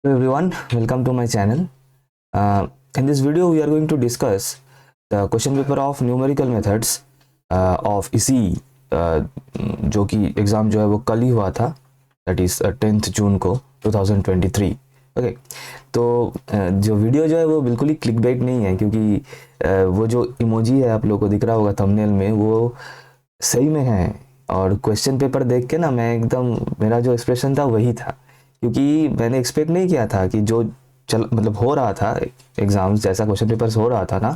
Hello everyone, welcome to my channel. In this video we are going to discuss the question paper of numerical methods of इसी जो कि exam जो है वो कल ही हुआ था, दैट इज़ 10 जून को 2023. ओके, तो जो वीडियो जो है वो बिल्कुल ही क्लिक बेट नहीं है, क्योंकि वो जो इमोजी है आप लोगों को दिख रहा होगा थंबनेल में, वो सही में है. और क्वेश्चन पेपर देख के ना मैं एकदम, मेरा जो एक्सप्रेशन था वही था, क्योंकि मैंने एक्सपेक्ट नहीं किया था कि जो मतलब हो रहा था एग्ज़ाम्स जैसा क्वेश्चन पेपर्स हो रहा था ना,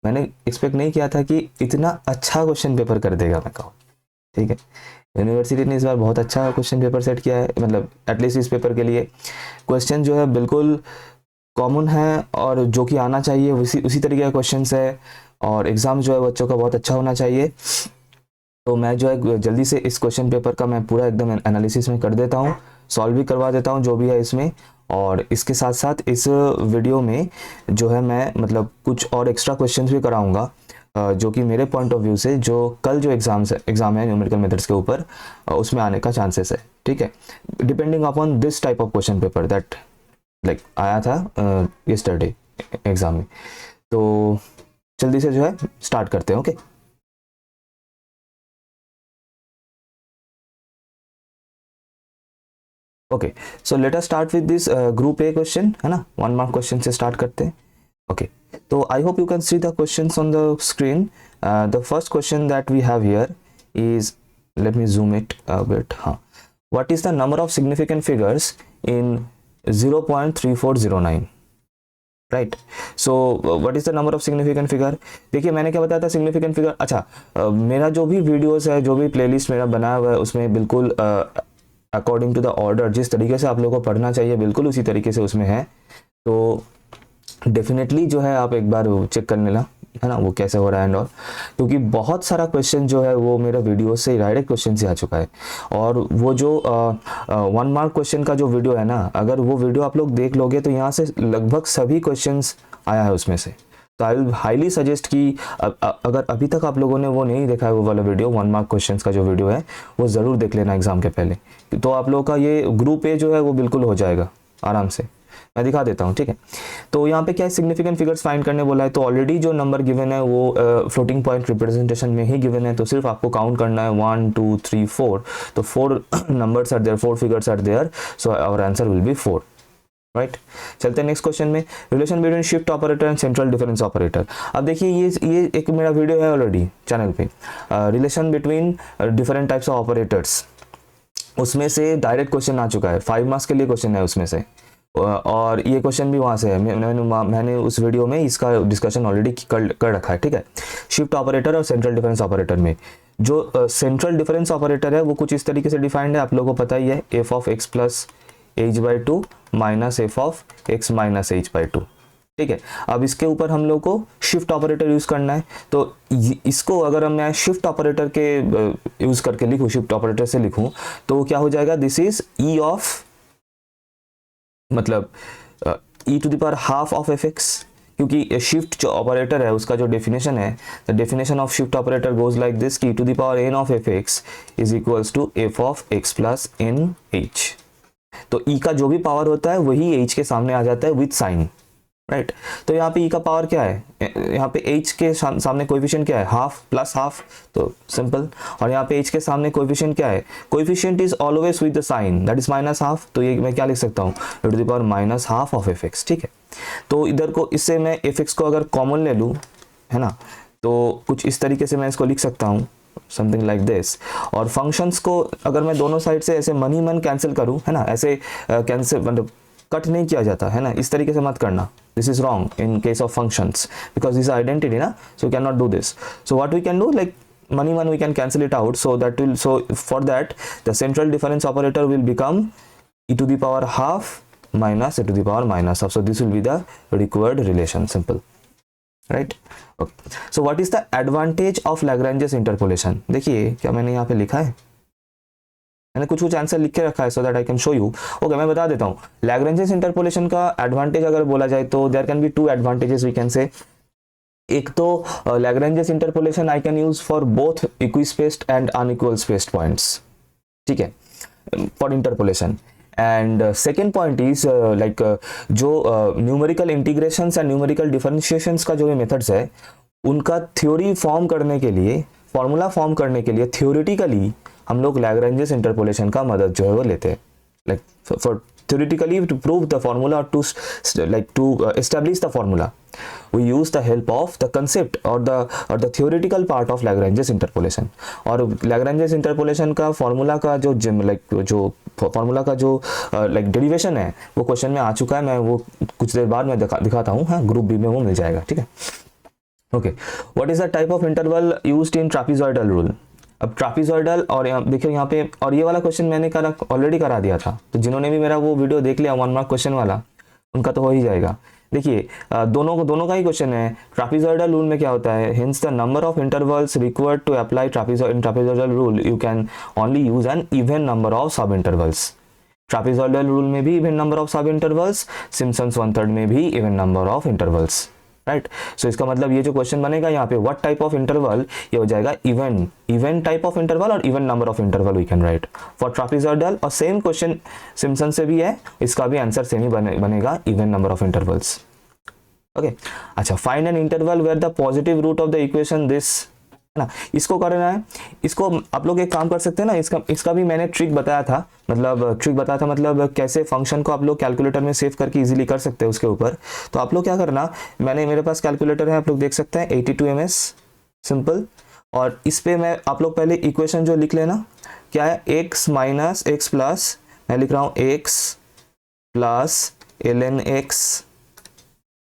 मैंने एक्सपेक्ट नहीं किया था कि इतना अच्छा क्वेश्चन पेपर कर देगा. मैं कहूँ ठीक है, यूनिवर्सिटी ने इस बार बहुत अच्छा क्वेश्चन पेपर सेट किया है. मतलब एटलीस्ट इस पेपर के लिए क्वेश्चन जो है बिल्कुल कॉमन है और जो कि आना चाहिए उसी तरीके का क्वेश्चन है, और एग्ज़ाम जो है बच्चों का बहुत अच्छा होना चाहिए. तो मैं जो है जल्दी से इस क्वेश्चन पेपर का मैं पूरा एकदम एनालिसिस में कर देता हूँ, सॉल्व भी करवा देता हूँ जो भी है इसमें. और इसके साथ साथ इस वीडियो में जो है मैं मतलब कुछ और एक्स्ट्रा क्वेश्चंस भी कराऊंगा, जो कि मेरे पॉइंट ऑफ व्यू से जो कल जो एग्ज़ाम है न्यूमेरिकल मेथड्स के ऊपर, उसमें आने का चांसेस है. ठीक है, depending upon this type of question paper that like आया था यस्टरडे एग्ज़ाम में. तो जल्दी से जो है स्टार्ट करते हैं. Okay, okay, so let us start with this group A question, है ना. 1 मार्क क्वेश्चन से स्टार्ट करते हैं. ओके, तो I hope you can see the questions on the screen. The first question that we have here is, let me zoom it a bit. हाँ, what is the number of significant figures in 0.3409? Right, so what is the number of significant figure. देखिए मैंने क्या बताया था significant figure. अच्छा, मेरा जो भी वीडियोस है, जो भी प्लेलिस्ट मेरा बनाया हुआ है, उसमें बिल्कुल अकॉर्डिंग टू द ऑर्डर जिस तरीके से आप लोगों को पढ़ना चाहिए बिल्कुल उसी तरीके से उसमें है. तो डेफिनेटली जो है आप एक बार चेक कर लेना, है ना, वो कैसे हो रहा है एंड ऑल, क्योंकि बहुत सारा क्वेश्चन जो है वो मेरा वीडियो से डायरेक्ट क्वेश्चन से आ चुका है. और वो जो 1 मार्क क्वेश्चन का जो वीडियो है ना, अगर वो वीडियो आप लोग देख लोगे तो यहाँ से लगभग सभी क्वेश्चंस आया है उसमें से. तो आई विल हाईली सजेस्ट कि अगर अभी तक आप लोगों ने वो नहीं देखा है वो वाला वीडियो 1 मार्क क्वेश्चंस का जो वीडियो है, वो ज़रूर देख लेना एग्जाम के पहले. तो आप लोगों का ये ग्रुप ए जो है वो बिल्कुल हो जाएगा आराम से. मैं दिखा देता हूँ, ठीक है. तो यहाँ पे क्या है, सिग्निफिकेंट फिगर्स फाइंड करने बोला है. तो ऑलरेडी जो नंबर गिवन है वो फ्लोटिंग पॉइंट रिप्रेजेंटेशन में ही गिवन है, तो सिर्फ आपको काउंट करना है 1 2 3 4. तो 4 numbers are there, 4 figures are there, so our answer will be 4. Right, चलते हैं नेक्स्ट क्वेश्चन में. Relation between shift operator and central difference operator. अब देखिए ये एक मेरा वीडियो है ऑलरेडी चैनल पे, relation between different types of operators. उसमें से डायरेक्ट क्वेश्चन आ चुका है, 5 मार्क्स के लिए क्वेश्चन है उसमें से, और ये क्वेश्चन भी वहाँ से है. मैंने उस वीडियो में इसका डिस्कशन ऑलरेडी कर रखा है. ठीक है, शिफ्ट ऑपरेटर और सेंट्रल डिफरेंस ऑपरेटर में जो सेंट्रल डिफरेंस ऑपरेटर है वो कुछ इस तरीके से डिफाइंड है, आप लोगों को पता ही है, F of x plus H by two minus F of x minus H by two. ठीक है, अब इसके ऊपर हम लोग को शिफ्ट ऑपरेटर यूज करना है. तो इसको अगर मैं शिफ्ट ऑपरेटर के यूज करके लिखूं, शिफ्ट ऑपरेटर से लिखूं, तो क्या हो जाएगा, दिस इज ई ऑफ, मतलब E to the power half of F x. क्योंकि शिफ्ट जो ऑपरेटर है उसका जो डेफिनेशन है, the definition of shift operator goes like this कि to the power n of F x is equals to f of x plus n h. तो E का जो भी पावर होता है वही एच के सामने आ जाता है विथ साइन. राइट, तो यहाँ पे ई का पावर क्या है, यहाँ पे एच के सामने कोएफिशिएंट क्या है, हाफ प्लस हाफ, तो सिंपल. और यहाँ पे एच के सामने कोएफिशिएंट क्या है, coefficient is always with the sign, that is minus half. तो ये मैं क्या लिख सकता हूँ, to the power minus half of F X. ठीक है, तो इधर को इससे मैं एफ एक्स को अगर कॉमन ले लूँ, है ना, तो कुछ इस तरीके से मैं इसको लिख सकता हूँ, समथिंग लाइक दिस. और फंक्शंस को अगर मैं दोनों साइड से ऐसे मन ही मन कैंसिल करूँ, है ना, ऐसे कैंसिल मतलब कट नहीं किया जाता है ना, इस तरीके से मत करना. This is wrong in case of functions because this identity ना, so can not do this. So what we can do, like money one we can cancel it out, so that will, so for that the central difference operator will become e to the power half minus e to the power minus half. So this will be the required relation, simple. Right, okay. So what is the advantage of Lagrange's interpolation? देखिए क्या मैंने यहाँ पे लिखा है, मैंने कुछ answer लिख के रखा है so that I can show you. Okay, मैं बता देता हूँ. लैग्रेंजेस इंटरपोलेशन का एडवांटेज अगर बोला जाए तो there can be 2 advantages we can say. एक तो Lagrange's interpolation I can use for both equi spaced and unequal spaced points. ठीक है, for interpolation. And second point is like जो numerical integrations and numerical differentiations का जो भी methods है उनका थ्योरी फॉर्म करने के लिए, फॉर्मूला फॉर्म करने के लिए थ्योरेटिकली हम लोग लैग्रेंजेस इंटरपोलेशन का मदद जो है वो लेते हैं, like for theoretically to prove the formula to establish the formula we use the help of the concept or the theoretical part of Lagrange's interpolation. और Lagrange's interpolation का formula का जो formula का जो derivation है वो क्वेश्चन में आ चुका है, मैं वो कुछ देर बाद मैं दिखाता हूँ, हाँ ग्रुप बी में वो मिल जाएगा, ठीक है। Okay, what is the type of interval used in trapezoidal rule. अब ट्रापीजॉइडल और देखिए यहाँ पे, और ये वाला क्वेश्चन मैंने ऑलरेडी करा दिया था, तो जिन्होंने भी मेरा वो वीडियो देख लिया 1 मार्क क्वेश्चन वाला, उनका तो हो ही जाएगा। देखिए दोनों का ही क्वेश्चन है। ट्रापीजॉइडल रूल में क्या होता है, hence the number of intervals required to apply trapezoidal rule you can only use an even number of sub intervals. Trapezoidal rule में भी even number of sub intervals, Simpson's 1/3 में भी even number of intervals, right. So इसका मतलब ये जो question बनेगा यहाँ पे व्हाट टाइप ऑफ इंटरवल, ये हो जाएगा इवन टाइप ऑफ इंटरवल और even number of interval we can write for trapezoidal. और सेम क्वेश्चन सिम्पसन से भी है, इसका भी आंसर सेम ही बनेगा, even number of intervals. Okay, अच्छा, find an interval where the positive root of the equation this, है ना, इसको करना है। इसको आप लोग एक काम कर सकते हैं ना, इसका भी मैंने ट्रिक बताया था, मतलब कैसे फंक्शन को आप लोग कैलकुलेटर में सेव करके इजीली कर सकते हैं उसके ऊपर। तो आप लोग क्या करना, मेरे पास कैलकुलेटर है, आप लोग देख सकते हैं 82 ms सिंपल, और इस पे मैं आप लोग पहले इक्वेशन जो लिख लेना, क्या है, x माइनस एक्स प्लस, मैं लिख रहा हूँ x प्लस ln x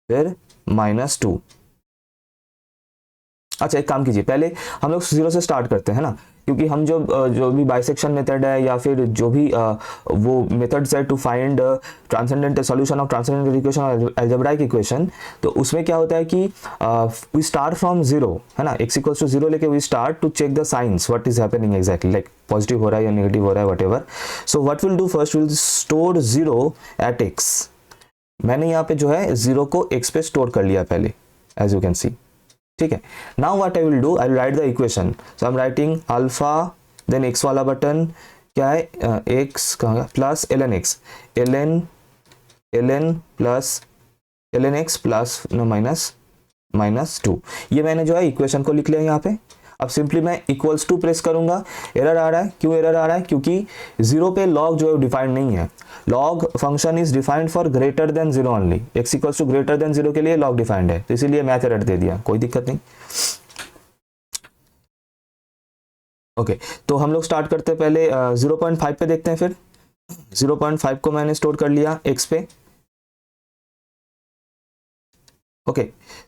फिर -2। अच्छा, एक काम कीजिए, पहले हम लोग 0 से स्टार्ट करते हैं ना, क्योंकि हम जो भी बाइसेक्शन मेथड है या फिर जो भी वो मेथड्स है to find transcendental solution of transcendental equation और अलजेब्राइक इक्वेशन, तो उसमें क्या होता है कि वी स्टार्ट फ्रॉम 0, है ना, x = 0 लेके we start to check the signs what is happening exactly, like positive हो रहा है या नेगेटिव हो रहा है, whatever. So what will do, first will store 0 at x। मैंने यहाँ पे जो है 0 को x पे स्टोर कर लिया पहले, एज यू कैन सी, ठीक है। Now what I will do, I will write the equation. So I am writing alpha, then x वाला बटन क्या है, x कहाँ plus ln x, ln plus ln x plus -2। ये मैंने जो है इक्वेशन को लिख लिया यहाँ पे। अब सिंपली मैं इक्वल्स टू प्रेस करूंगा। एरर आ रहा है, क्यों एरर आ रहा है, क्योंकि 0 पे लॉग जो है डिफाइंड नहीं है। Log function is defined for greater than 0 only, x = greater than 0 के लिए लॉग डिफाइंड है, तो इसीलिए मैथ एरर दे दिया, कोई दिक्कत नहीं। ओके, तो हम लोग स्टार्ट करते हैं पहले 0.5 पे देखते हैं, फिर 0.5 को मैंने स्टोर कर लिया x पे। ओके,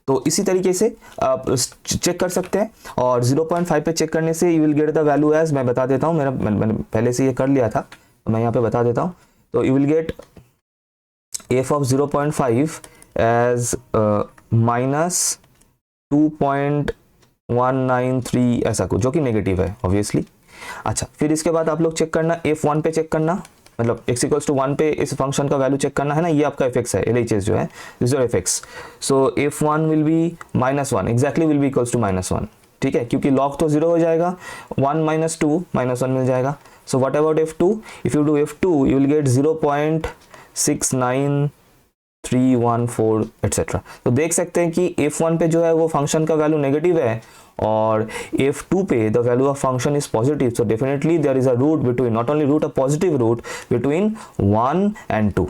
तो इसी तरीके से आप चेक कर सकते हैं, और 0.5 पे चेक करने से you will get the value as, मैं बता देता हूँ, मैंने पहले से ये कर लिया था, तो मैं यहाँ पे बता देता हूँ। तो you will get f of 0.5 as -2.193 ऐसा कुछ, जो कि नेगेटिव है ऑब्वियसली। अच्छा, फिर इसके बाद आप लोग चेक करना, f1 पे चेक करना, मतलब x = 1 पे इस फंक्शन का वैल्यू चेक करना है ना, ये आपका fx है, LHS जो है, दिस इज fx। सो f1 will be -1, exactly will be equals to -1, ठीक है, क्योंकि log तो 0 हो जाएगा, 1 - 2 -1 मिल जाएगा। So what about f2, if you do f2 you will gate 0.69314 etcetera. तो देख सकते हैं कि f1 पे जो है वो फंक्शन का वैल्यू नेगेटिव है, और f2 पे the value of function is positive, so definitely there is a root between, not only root, a positive root between 1 and 2,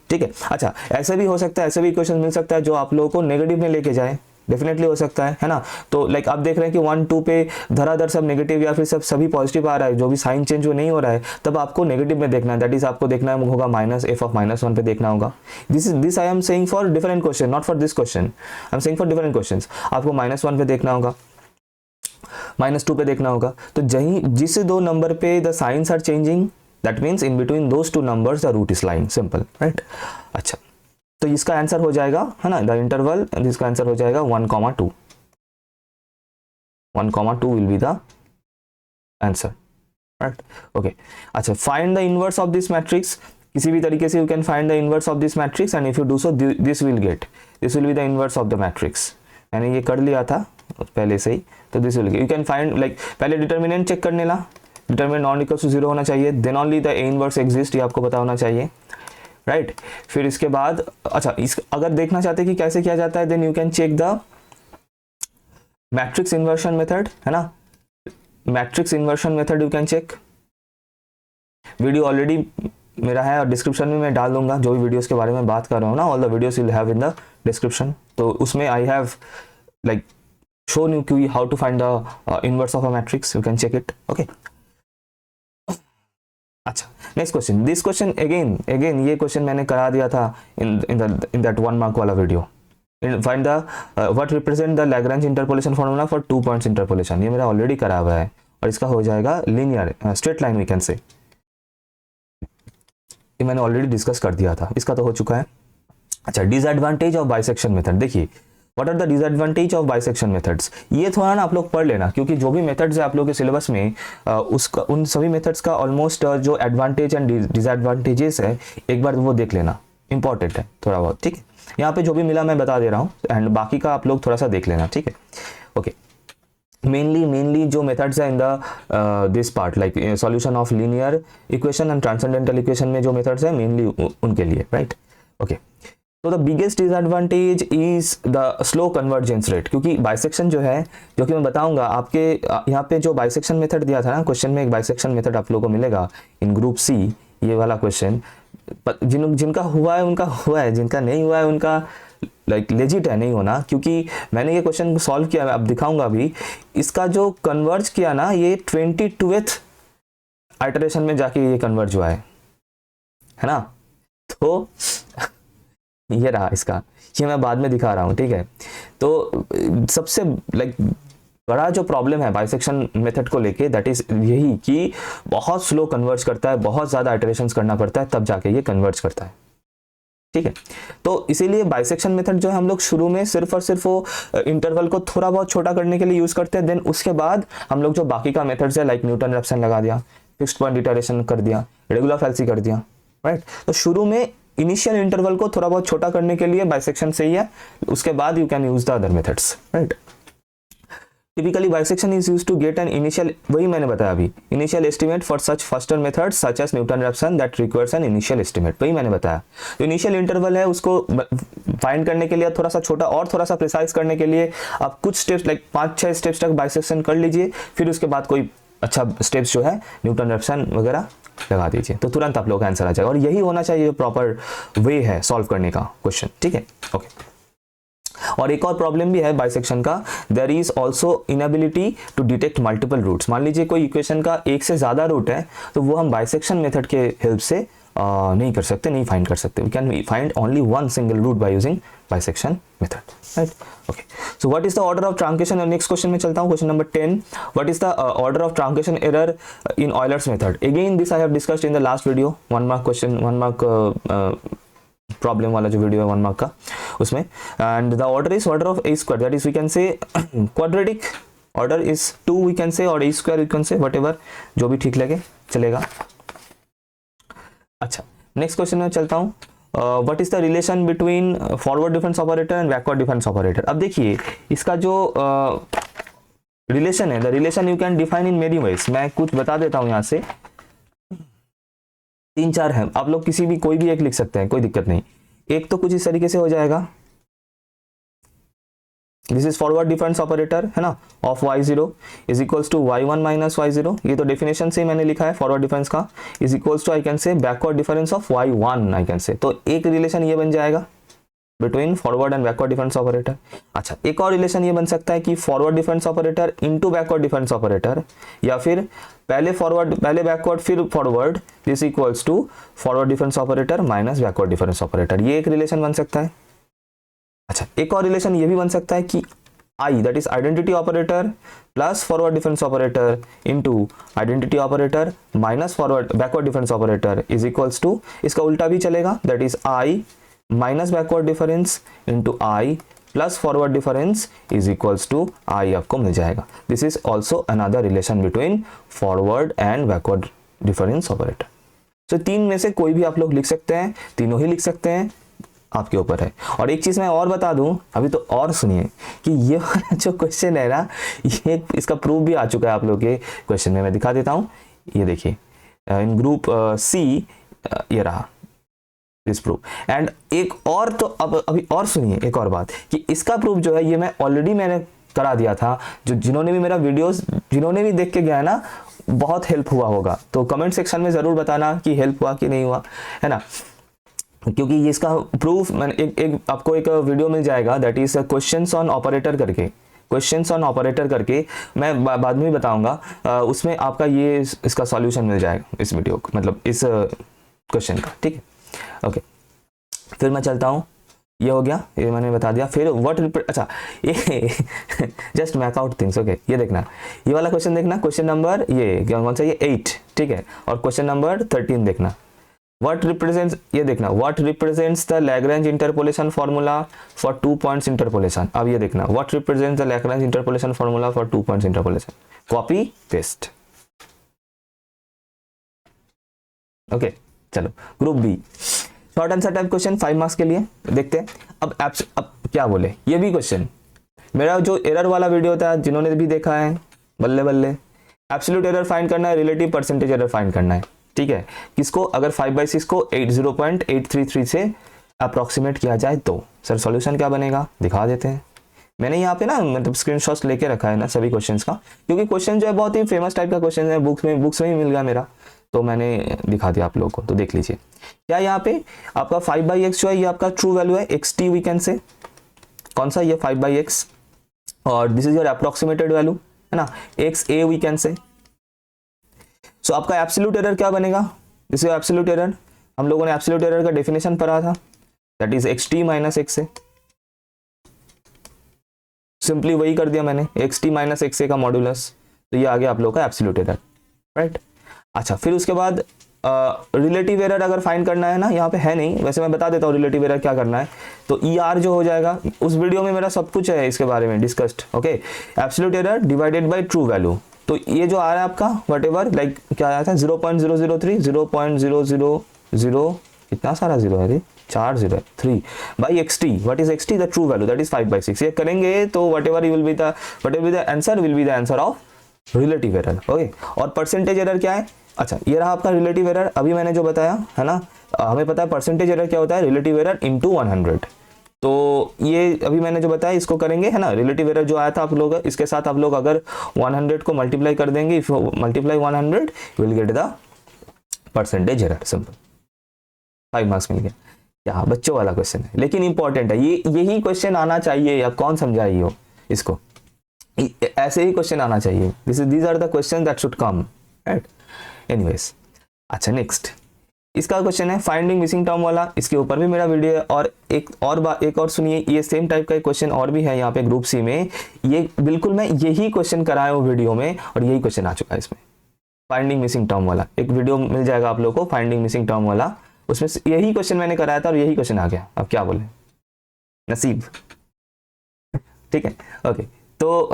ठीक है। अच्छा, ऐसे भी हो सकता है, ऐसे भी इक्वेशन मिल सकता है जो आप लोगों को नेगेटिव में लेके जाए, डेफिनेटली हो सकता है ना। तो लाइक आप देख रहे हैं कि 1 2 पे धराधर सब नेगेटिव या फिर सभी पॉजिटिव आ रहा है, जो भी साइन चेंज जो नहीं हो रहा है, तब आपको नेगेटिव में देखना है, दैट इज आपको देखना होगा -f of -1 पे देखना होगा। This I am saying for different question, not for this question, I am saying for different questions. आपको -1 पे देखना होगा, -2 पे देखना होगा। तो जिस दो नंबर पे the signs are changing, that means in between those two numbers the root is lying, simple, right. अच्छा, तो इसका आंसर हो जाएगा, है ना, द इंटरवल, इसका आंसर हो जाएगा 1,2। 1,2 will be the answer, right. Okay, अच्छा, find the inverse of this matrix. किसी भी तरीके से you can find the inverse of this matrix, and if you do so this will be the inverse of the matrix. मैंने ये कर लिया था पहले से ही, तो this will, you can find, like पहले डिटर्मिनेंट चेक करने ला, डिटरमिनेंट नॉन इक्वल टू 0 होना चाहिए, then only the A inverse exist, ये आपको पता होना चाहिए, राइट। फिर इसके बाद अच्छा अगर देखना चाहते हैं कि कैसे किया जाता है, then you can check the matrix inversion method, है ना, matrix inversion method you can check. Video already मेरा है और डिस्क्रिप्शन में मैं डाल दूंगा, जो भी वीडियोस के बारे में बात कर रहा हूँ ना, all the videos you will have in the description. तो उसमें I have like shown you how to find the inverse of a matrix, you can check it, okay। अच्छा next question, this question again ये question मैंने करा दिया था in that 1 mark वाला video. Find the what represent the Lagrange interpolation formula for 2 points interpolation, ये मेरा already करा हुआ है और इसका हो जाएगा linear straight line we can say, ये मैंने ऑलरेडी डिस्कस कर दिया था, इसका तो हो चुका है। अच्छा डिसएडवांटेज ऑफ बाइसेक्शन मेथड, देखिए what are the disadvantage of bisection methods, ये थोड़ा ना आप लोग पढ़ लेना, क्योंकि जो भी मेथड्स है आप लोग के सिलेबस में उसका उन सभी मेथड्स का ऑलमोस्ट जो एडवांटेज एंड डिसएडवांटेजेस है एक बार वो देख लेना, इंपॉर्टेंट है थोड़ा बहुत, ठीक है। यहाँ पे जो भी मिला मैं बता दे रहा हूँ एंड बाकी का आप लोग थोड़ा सा देख लेना, ठीक है, ओके। मेनली जो मेथड्स है in the this part like solution of linear equation and transcendental equation में जो मेथड्स है मेनली उनके लिए, राइट, ओके। तो the biggest disadvantage is the slow convergence rate, क्योंकि बाइसेक्शन जो है, जो कि मैं बताऊंगा आपके यहाँ पे जो बाइसेक्शन मेथड दिया था ना क्वेश्चन में, एक बाइसेक्शन मेथड आप लोगों को मिलेगा इन ग्रुप सी, ये वाला क्वेश्चन, जिनका हुआ है उनका हुआ है, जिनका नहीं हुआ है उनका लाइक लेजिट है नहीं होना, क्योंकि मैंने ये क्वेश्चन सॉल्व किया, मैं अब दिखाऊंगा भी, इसका जो कन्वर्ज किया ना ये 22th आइटरेशन में जाके ये कन्वर्ज हुआ है ना, तो ये रहा इसका, ये मैं बाद में दिखा रहा हूँ, ठीक है। तो सबसे लाइक बड़ा जो प्रॉब्लम है बाइसेक्शन मेथड को लेके दैट इज यही कि बहुत स्लो कन्वर्ज करता है, बहुत ज़्यादा इटरेशंस करना पड़ता है तब जाके ये कन्वर्ज करता है, ठीक है। तो इसीलिए बाइसेक्शन मेथड जो है हम लोग शुरू में सिर्फ और सिर्फ वो इंटरवल को थोड़ा बहुत छोटा करने के लिए यूज़ करते हैं, देन उसके बाद हम लोग जो बाकी का मेथड्स है लाइक न्यूटन रेफसन लगा दिया, फिक्स्ड पॉइंट इटरेशन कर दिया, रेगुलर फैलेसी कर दिया, राइट। तो शुरू में इनिशियल इंटरवल को थोड़ा बहुत छोटा करने के लिए बाइसेक्शन सही है, उसके बाद you can use the other methods, right. Typically bisection is used to get an initial, वही मैंने बताया अभी, initial estimate for such faster methods such as Newton Raphson that requires an initial estimate, वही मैंने बताया। तो इनिशियल इंटरवल है उसको फाइंड करने के लिए थोड़ा सा छोटा और थोड़ा सा प्रिसाइज करने के लिए आप कुछ स्टेप्स लाइक 5-6 स्टेप्स तक बाइसेक्शन कर लीजिए, फिर उसके बाद कोई अच्छा स्टेप्स जो है न्यूटन रेफसन वगैरह लगा दीजिए, तो तुरंत आप लोग का आंसर आ जाएगा। और यही होना चाहिए जो प्रॉपर वे है सॉल्व करने का क्वेश्चन, ठीक है, ओके। और एक और प्रॉब्लम भी है बाइसेक्शन का, there is also inability to detect multiple roots. मान लीजिए कोई इक्वेशन का एक से ज़्यादा रूट है तो वो हम बाइसेक्शन मेथड के हेल्प से नहीं कर सकते, नहीं फाइंड कर सकते। We can find only one single root by using bisection method, right, okay. So what is the order of truncation, next question में चलता हूँ, question number 10, what is the order of truncation error in Euler's method. Again this I have discussed in the last video, 1 mark question, 1 mark problem वाला जो video है 1 mark का, उसमें and the order is order of a square, that is we can say quadratic order is 2 we can say, और a square we can say, whatever जो भी ठीक लगे चलेगा। अच्छा नेक्स्ट क्वेश्चन में चलता हूँ, what is the relation between forward difference operator and backward difference operator. अब देखिए इसका जो रिलेशन है, the relation you can define in many ways, मैं कुछ बता देता हूँ यहाँ से, 3-4 है, आप लोग किसी भी कोई भी एक लिख सकते हैं, कोई दिक्कत नहीं। एक तो कुछ इस तरीके से हो जाएगा, this is forward difference operator है ना, of y0 is equals to y1 minus y0, ये तो डेफिनेशन से ही मैंने लिखा है फॉरवर्ड डिफरेंस का, is equals to I can say backward difference of y1 I can say. तो एक रिलेशन ये बन जाएगा between forward and backward difference operator. अच्छा एक और रिलेशन ये बन सकता है कि forward difference operator into backward difference operator, या फिर पहले फॉरवर्ड पहले बैकवर्ड फिर forward, this equals to forward difference operator minus backward difference operator, ये एक रिलेशन बन सकता है। अच्छा एक और रिलेशन ये भी बन सकता है कि I that is identity operator plus forward difference operator into identity operator minus forward backward difference operator is equals to, इसका उल्टा भी चलेगा, that is I minus backward difference into I plus forward difference is equals to I आपको मिल जाएगा। This is also another relation between forward and backward difference operator. तो 3 में से कोई भी आप लोग लिख सकते हैं, तीनों ही लिख सकते हैं, आपके ऊपर है। और एक चीज़ मैं और बता दूं अभी, तो और सुनिए कि ये वाला जो क्वेश्चन है ना, ये इसका प्रूफ भी आ चुका है आप लोग के क्वेश्चन में, मैं दिखा देता हूँ। ये देखिए इन ग्रुप सी ये रहा दिस प्रूफ। एंड एक और तो अब अभी और सुनिए एक और बात कि इसका प्रूफ जो है ये मैंने करा दिया था। जो जिन्होंने भी मेरा वीडियोस जिन्होंने भी देख के गया ना, बहुत हेल्प हुआ होगा, तो कमेंट सेक्शन में ज़रूर बताना कि हेल्प हुआ कि नहीं हुआ, है ना। क्योंकि ये इसका प्रूफ मैंने एक आपको एक वीडियो मिल जाएगा, that is questions on operator करके, क्वेश्चंस ऑन ऑपरेटर करके मैं बाद में भी बताऊंगा। उसमें आपका ये इसका सॉल्यूशन मिल जाएगा इस वीडियो को, मतलब इस क्वेश्चन का, ठीक है। ओके, फिर मैं चलता हूँ, ये हो गया, ये मैंने बता दिया। फिर अच्छा ये just mac out things. Okay, ये देखना, ये वाला क्वेश्चन देखना, क्वेश्चन नंबर ये कौन सा, ये 8, ठीक है। और क्वेश्चन नंबर 13 देखना, व्हाट रिप्रेजेंट्स, ये देखना, what represents the Lagrange interpolation formula for 2 points interpolation. अब ये देखना, what represents the Lagrange interpolation formula for 2 points interpolation. Copy paste. Okay, चलो group B, short answer type question 5 marks के लिए देखते हैं। अब क्या बोले, ये भी क्वेश्चन मेरा जो एरर वाला वीडियो था, जिन्होंने भी देखा है बल्ले बल्ले, एब्सोल्यूट एरर फाइंड करना है, रिलेटिव परसेंटेज एरर फाइंड करना है, ठीक है। किसको, अगर 5/6 को 0.833 से अप्रोक्सीमेट किया जाए तो सर सॉल्यूशन क्या बनेगा, दिखा देते हैं। मैंने यहाँ पे ना मतलब स्क्रीनशॉट्स लेके रखा है ना सभी क्वेश्चंस का, क्योंकि क्वेश्चन जो है बहुत ही फेमस टाइप का क्वेश्चन है, बुक्स में ही मिल गया मेरा, तो मैंने दिखा दिया आप लोगों को। तो देख लीजिए, क्या यहाँ पे आपका 5/x जो है ये आपका ट्रू वैल्यू है, xt वी कैन से, कौन सा, ये 5/x, और this is your approximated value, है ना, xa वी कैन से। सो आपका एब्सोल्यूट एरर क्या बनेगा, दिस इज एब्सोल्यूट एरर, हम लोगों ने एब्सोल्यूट एरर का डेफिनेशन पढ़ा था, that is xt minus xa। Simply वही कर दिया मैंने, xt माइनस xa का मॉड्यूलस, तो ये आ गया आप लोगों का एब्सोल्यूट एरर, राइट। अच्छा, फिर उसके बाद रिलेटिव एरर अगर फाइंड करना है ना, यहाँ पे है नहीं, वैसे मैं बता देता हूँ रिलेटिव एरर क्या करना है। तो ER जो हो जाएगा, उस वीडियो में मेरा सब कुछ है इसके बारे में discussed, okay. Absolute error divided by true value, तो ये जो आ रहा है आपका वट एवर लाइक क्या आया था 0.003 0.000, इतना सारा जीरो है, 4 0 3 by xt, what is xt, the true value, that is 5/6। ये करेंगे तो what ever will be the answer will be the answer of relative error, okay. और परसेंटेज एरर क्या है, अच्छा ये रहा आपका रिलेटिव एरर, अभी मैंने जो बताया है ना, हमें पता है परसेंटेज एरर क्या होता है, रिलेटिव एरर इनटू 100। तो ये अभी मैंने जो बताया इसको करेंगे, है ना, रिलेटिव एरर जो आया था आप लोग, इसके साथ आप लोग अगर 100 को मल्टीप्लाई कर देंगे, if multiply 100 you will get the percentage error, simple, 5 marks मिल गया। क्या बच्चों वाला क्वेश्चन है, लेकिन इंपॉर्टेंट है, ये यही क्वेश्चन आना चाहिए, या कौन समझाई हो इसको, ऐसे ही क्वेश्चन आना चाहिए, these are the question that should come, right. Anyways, अच्छा नेक्स्ट इसका क्वेश्चन है फाइंडिंग मिसिंग टर्म वाला, इसके ऊपर भी मेरा वीडियो है। और एक और सुनिए, ये सेम टाइप का एक क्वेश्चन और भी है यहाँ पे ग्रुप सी में, ये बिल्कुल मैं यही क्वेश्चन कराया हूँ वीडियो में, और यही क्वेश्चन आ चुका है इसमें, फाइंडिंग मिसिंग टर्म वाला। एक वीडियो मिल जाएगा आप लोगों को फाइंडिंग मिसिंग टर्म वाला, उसमें यही क्वेश्चन मैंने कराया था और यही क्वेश्चन आ गया। अब क्या बोले, नसीब, ठीक है। ओके, तो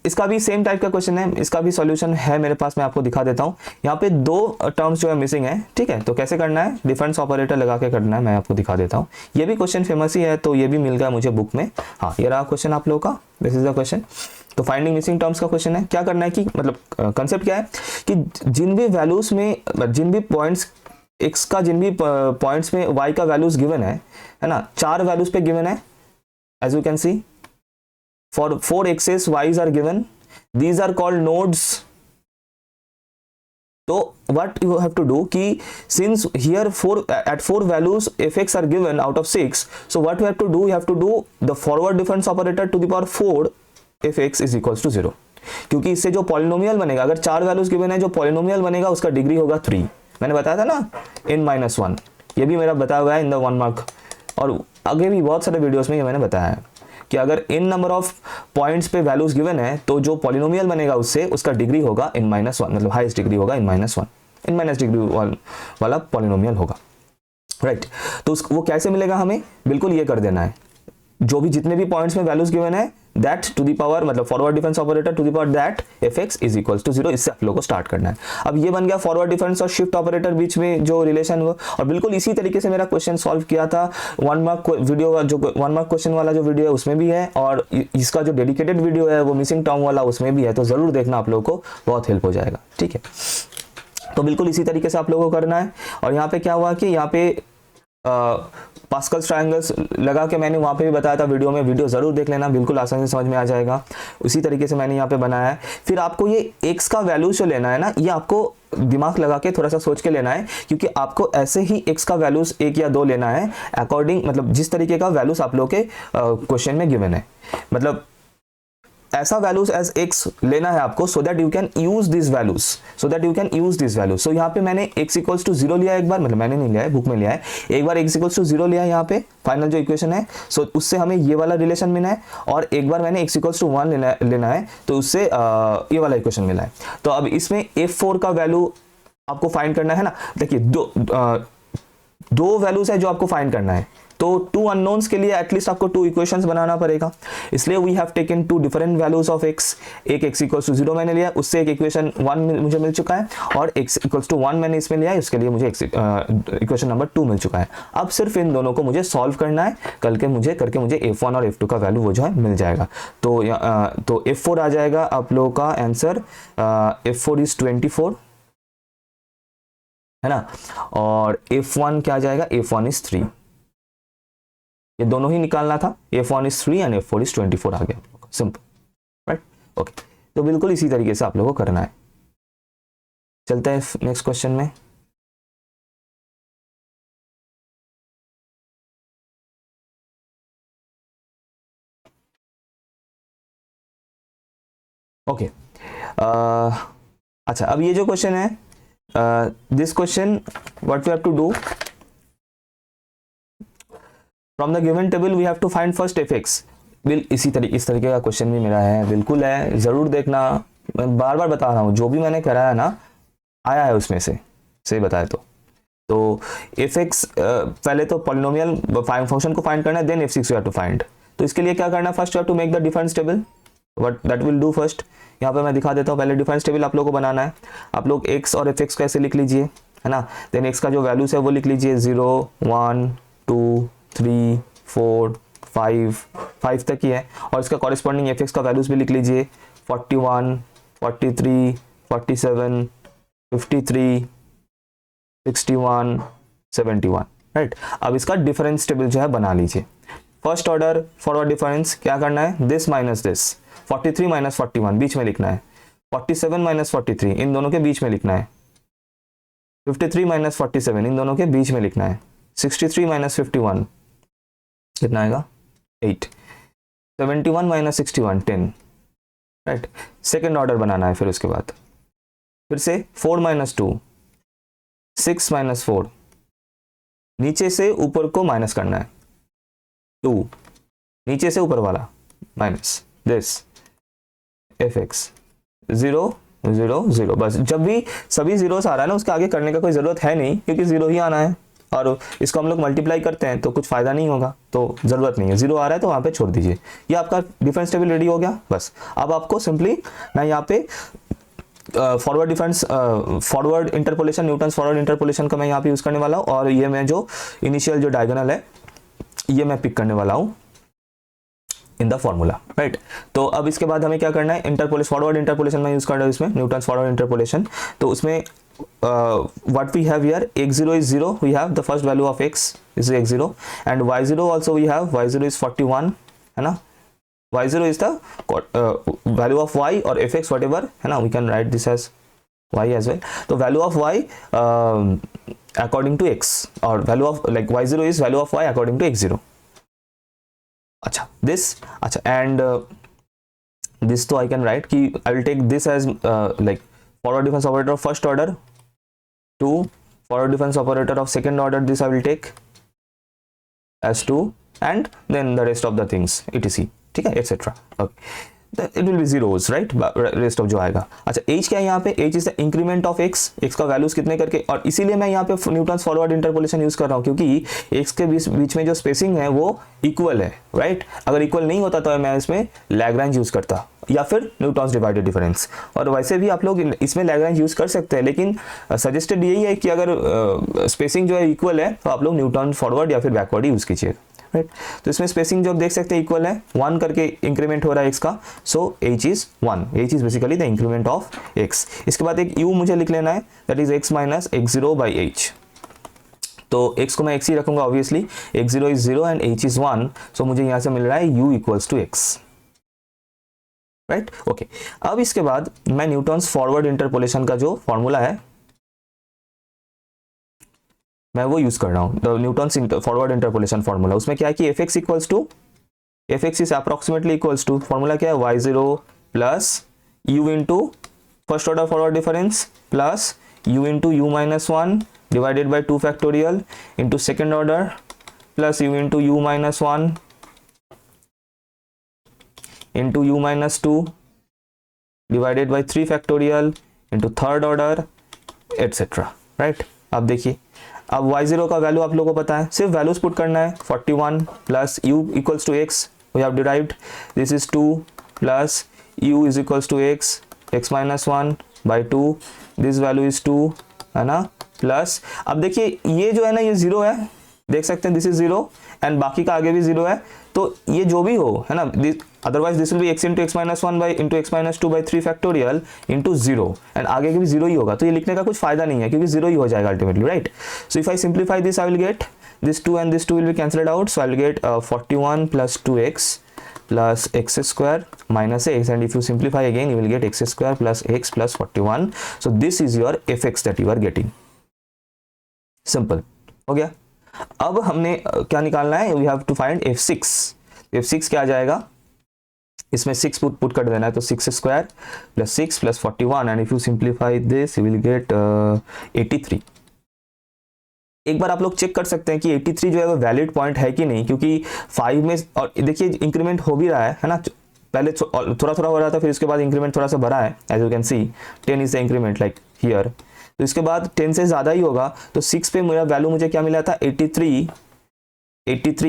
इसका भी सेम टाइप का क्वेश्चन है, इसका भी सॉल्यूशन है मेरे पास, मैं आपको दिखा देता हूँ। यहाँ पे 2 टर्म्स जो है मिसिंग है, ठीक है। तो कैसे करना है, डिफरेंस ऑपरेटर लगा के करना है, मैं आपको दिखा देता हूँ। ये भी क्वेश्चन फेमस ही है, तो ये भी मिल गया मुझे बुक में। हाँ, ये रहा क्वेश्चन आप लोगों का, दिस इज द क्वेश्चन। तो फाइंडिंग मिसिंग टर्म्स का क्वेश्चन है, क्या करना है कि मतलब कंसेप्ट क्या है कि जिन भी वैल्यूज में, जिन भी पॉइंट्स x का, जिन भी पॉइंट्स में y का वैल्यूज गिवन है ना, 4 वैल्यूज पे गिवन है, as you can see for 4 x's y's are given, these are called nodes। तो what you have to do कि since here at 4 values fx are given out of 6, so what you have to do, you have to do the forward difference operator to the power 4 fx is equals to 0, क्योंकि इससे जो polynomial बनेगा, अगर 4 values given है, जो polynomial बनेगा उसका degree होगा 3। मैंने बताया था ना n-1, ये भी मेरा बताया हुआ है इन द 1 मार्क, और आगे भी बहुत सारे वीडियोस में ये मैंने बताया है कि अगर इन नंबर ऑफ पॉइंट्स पे वैल्यूज गिवन है, तो जो पॉलिनोमियल बनेगा उससे उसका डिग्री होगा n-1, मतलब हाईएस्ट डिग्री होगा n-1, n- डिग्री वाला पॉलिनोमियल होगा, राइट। तो वो कैसे मिलेगा हमें, बिल्कुल ये कर देना है, जो भी जितने भी पॉइंट्स में वैल्यूज गिवन है, दैट टू द पावर, मतलब forward difference operator to the power that F x is equals to 0, इससे आप लोगों को स्टार्ट करना है। अब ये बन गया फॉरवर्ड डिफरेंस और शिफ्ट ऑपरेटर बीच में जो रिलेशन हुआ, और बिल्कुल इसी तरीके से मेरा क्वेश्चन सॉल्व किया था 1 मार्क वीडियो, जो 1 मार्क क्वेश्चन वाला जो वीडियो है उसमें भी है, और इसका जो डेडिकेटेड वीडियो है वो मिसिंग टर्म वाला उसमें भी है, तो जरूर देखना, आप लोगों को बहुत हेल्प हो जाएगा। ठीक है, तो बिल्कुल इसी तरीके से आप लोगों को करना है। और यहाँ पे क्या हुआ कि यहाँ पे पास्कल्स ट्रायंगल्स लगा के मैंने वहाँ पे भी बताया था वीडियो में, वीडियो ज़रूर देख लेना, बिल्कुल आसानी से समझ में आ जाएगा। उसी तरीके से मैंने यहाँ पे बनाया है। फिर आपको ये x का वैल्यू जो लेना है ना, ये आपको दिमाग लगा के थोड़ा सा सोच के लेना है, क्योंकि आपको ऐसे ही x का वैल्यूज 1 या 2 लेना है अकॉर्डिंग, मतलब जिस तरीके का वैल्यूज आप लोग के क्वेश्चन में गिवन है, मतलब ऐसा वैल्यूज एज x लेना है आपको, so that you can use this values, so यहाँ पे मैंने x इक्वल्स टू 0 लिया एक बार, मतलब मैंने नहीं लिया है, बुक में लिया है, एक बार x इक्वल्स टू 0 लिया है यहाँ पे फाइनल जो इक्वेशन है, सो उससे हमें ये वाला रिलेशन मिला है, और एक बार मैंने x इक्वल्स टू 1 लेना है, तो उससे ये वाला इक्वेशन मिला है। तो अब इसमें f4 का वैल्यू आपको फाइंड करना है ना। देखिए दो वैल्यूज है जो आपको फाइंड करना है, तो 2 अननोन्स के लिए एटलीस्ट आपको 2 इक्वेशंस बनाना पड़ेगा, इसलिए we have taken 2 different values of x। एक x इक्वल्स टू 0 मैंने लिया, उससे एक इक्वेशन 1 मुझे मिल चुका है, और x इक्वल्स टू 1 मैंने इसमें लिया है, उसके लिए मुझे इक्वेशन नंबर 2 मिल चुका है। अब सिर्फ इन दोनों को मुझे सॉल्व करना है, करके मुझे f1 और f2 का वैल्यू वो जो है मिल जाएगा। तो f4 आ जाएगा आप लोगों का आंसर, f4 इज 24 है ना, और f1 क्या आ जाएगा, f1 इज 3, ये दोनों ही निकालना था, f1 is 3 and f4 is 24 आ गया, सिंपल, राइट। ओके, तो बिल्कुल इसी तरीके से आप लोगों को करना है। चलते हैं नेक्स्ट क्वेश्चन में। ओके, अच्छा, अब ये जो क्वेश्चन है, this question what we have to do, from the given table we have to find first fx। इस तरीके का क्वेश्चन भी मेरा है, बिल्कुल है, जरूर देखना। मैं बार बार बता रहा हूँ, जो भी मैंने कराया ना आया है उसमें से, सही बताए तो fx पहले तो पॉलिनोमियल फंक्शन को फाइंड करना है, then f6 you have to find. तो इसके लिए क्या करना है, first you have to make the difference table, what that will do first. यहाँ पे मैं दिखा देता हूँ, पहले डिफरेंस टेबल आप लोगों को बनाना है। आप लोग x और fx को ऐसे लिख लीजिए, है ना, देन x का जो वैल्यूज है वो लिख लीजिए, 0 1 2 3 4 5 तक ही है, और इसका कॉरेस्पॉन्डिंग fx का वैल्यूज भी लिख लीजिए, 41 43 47 53 61 71, राइट। अब इसका डिफरेंस टेबल जो है बना लीजिए। फर्स्ट ऑर्डर फॉरवर्ड डिफरेंस क्या करना है, दिस माइनस दिस, 43 माइनस 41 बीच में लिखना है, 47 माइनस 43 इन दोनों के बीच में लिखना है, 53 माइनस 47 इन दोनों के बीच में लिखना है, 63 माइनस 51 कितना आएगा 8, 71 माइनस 61 10, राइट। सेकेंड ऑर्डर बनाना है, फिर उसके बाद फिर से 4 माइनस 2 6 माइनस 4, नीचे से ऊपर को माइनस करना है, 2 नीचे से ऊपर वाला माइनस दिस fx 0 0 0, बस जब भी सभी जीरोस आ रहा है ना, उसके आगे करने का कोई ज़रूरत है नहीं, क्योंकि 0 ही आना है, और इसको हम लोग मल्टीप्लाई करते हैं तो कुछ फ़ायदा नहीं होगा, तो ज़रूरत नहीं है। 0 आ रहा है तो वहाँ पे छोड़ दीजिए। ये आपका डिफरेंस टेबल रेडी हो गया। बस अब आपको सिंपली मैं यहाँ पे forward difference forward interpolation, Newton's forward interpolation का मैं यहाँ पे यूज़ करने वाला हूँ, और ये मैं जो इनिशियल जो डायगोनल है ये मैं पिक करने वाला हूँ इन द फॉर्मूला, राइट। तो अब इसके बाद हमें क्या करना है, इंटरपोलेशन फॉरवर्ड इंटरपोलेशन में यूज़ कर रहा हूँ इसमें, न्यूटन्स फॉरवर्ड इंटरपोलेशन। तो उसमें what we have here, x0 is 0, we have the first value of x is x0, and y0 also we have, y0 is 41, है ना, y0 is the value of y or fx whatever, है ना, we can write this as y as well. तो value of y according to x, or value of like y0 is value of y according to x0. अच्छा this, अच्छा, and this तो I can write कि I will take this as like forward difference operator of first order, to forward difference operator of second order, this I will take as 2, and then the rest of the things etc, ठीक है, etc. Okay, it will B zeros, right, rest of जो आएगा। अच्छा H क्या है यहाँ पे, H is the increment of x, x का वैल्यूज कितने करके, और इसीलिए मैं यहाँ पे न्यूटन्स फॉरवर्ड इंटरपोलेशन यूज कर रहा हूँ क्योंकि एक्स के बीच में जो स्पेसिंग है वो इक्वल है, राइट। अगर इक्वल नहीं होता तो मैं इसमें लैग्रेंज यूज करता या फिर न्यूटन्स डिवाइडेड डिफरेंस, और वैसे भी आप लोग इसमें लैग्रेंज यूज कर सकते हैं, लेकिन सजेस्टेड यही है कि अगर स्पेसिंग जो है इक्वल है तो आप लोग न्यूटन फॉरवर्ड या फिर बैकवर्ड यूज कीजिए, राइट। तो इसमें स्पेसिंग जो आप देख सकते हैं इक्वल है, 1 करके इंक्रीमेंट हो रहा है x का, so h is 1, h is basically the increment of x। इसके बाद एक u मुझे लिख लेना है, that is x minus x0 by h। तो x को मैं x ही रखूंगा obviously, x0 is 0 and h is 1, so मुझे यहां से मिल रहा है u equals to x, right, okay. अब इसके बाद मैं न्यूटन्स फॉरवर्ड इंटरपोलेशन का जो फॉर्मूला है मैं वो यूज कर रहा हूँ, न्यूटन्स फॉरवर्ड इंटरपोलेशन फॉर्मूला। उसमें क्या है कि f x equals to, f x is approximately equals to, formula क्या है, y0 plus u into first order forward difference plus u into u minus 1 divided by 2 factorial into second order plus u into u minus 1 into u minus 2 divided by 3 factorial into third order etcetera, right. अब देखिए, अब y0 का value आप लोगों को पता है, सिर्फ वैल्यूज पुट करना है, 41 plus u equals to x, we have derived, this is 2 plus u is equals to x minus 1 by 2, this value is 2, है ना, प्लस अब देखिए ये जो है ना ये 0 है, देख सकते हैं दिस इज 0 एंड बाकी का आगे भी 0 है, तो ये जो भी हो, है ना, otherwise this will B x into x minus 1 by into x minus 2 by 3 factorial into 0 and आगे के भी 0 ही होगा, तो ये लिखने का कुछ फायदा नहीं है क्योंकि 0 ही हो जाएगा ultimately, right. So if I simplify this I will get this 2 and this 2 will be cancelled out, so I will get 41 plus 2x plus x square minus x, and if you simplify again you will get x square plus x plus 41, so this is your fx that you are getting, simple हो गया। अब हमने क्या निकालना है, we have to find f6, f6 क्या आ जाएगा, इसमें 6 पुट कर देना है, तो 6 square plus 6 plus 41 and if you simplify this you will gate 83। एक बार आप लोग चेक कर सकते हैं कि 83 जो है वो वैलिड पॉइंट है कि नहीं, क्योंकि 5 में, और देखिए इंक्रीमेंट हो भी रहा है ना, पहले थोड़ा थोड़ा हो रहा था, फिर उसके बाद इंक्रीमेंट थोड़ा सा बढ़ा है, as you can see 10 is the increment like here, तो इसके बाद 10 से ज़्यादा ही होगा, तो 6 पे मेरा वैल्यू मुझे क्या मिला था 83,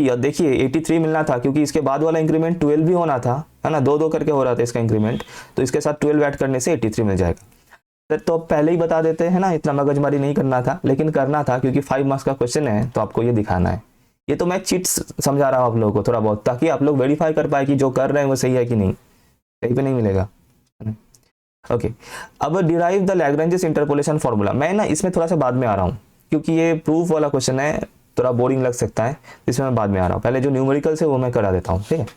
और देखिए 83 मिलना था क्योंकि इसके बाद वाला इंक्रीमेंट 12 भी होना था, है ना, 2 करके हो रहा था इसका इंक्रीमेंट, तो इसके साथ 12 ऐड करने से 83 मिल जाएगा। तो पहले ही बता देते हैं ना, इतना मगजमारी नहीं करना था, लेकिन करना था क्योंकि 5 मार्क्स का क्वेश्चन है तो आपको ये दिखाना है। ये तो मैं चिट्स समझा रहा हूँ आप लोगों को थोड़ा बहुत, ताकि आप लोग वेरीफाई कर पाए कि जो कर रहे हैं वो सही है कि नहीं, कहीं पे नहीं मिलेगा। ओके, अब derive the Lagrange's interpolation formula, मैं ना इसमें थोड़ा सा बाद में आ रहा हूँ क्योंकि ये प्रूफ वाला क्वेश्चन है, थोड़ा बोरिंग लग सकता है, इसमें मैं बाद में आ रहा हूँ, पहले जो न्यूमेरिकल्स है वो मैं करा देता हूँ, ठीक है।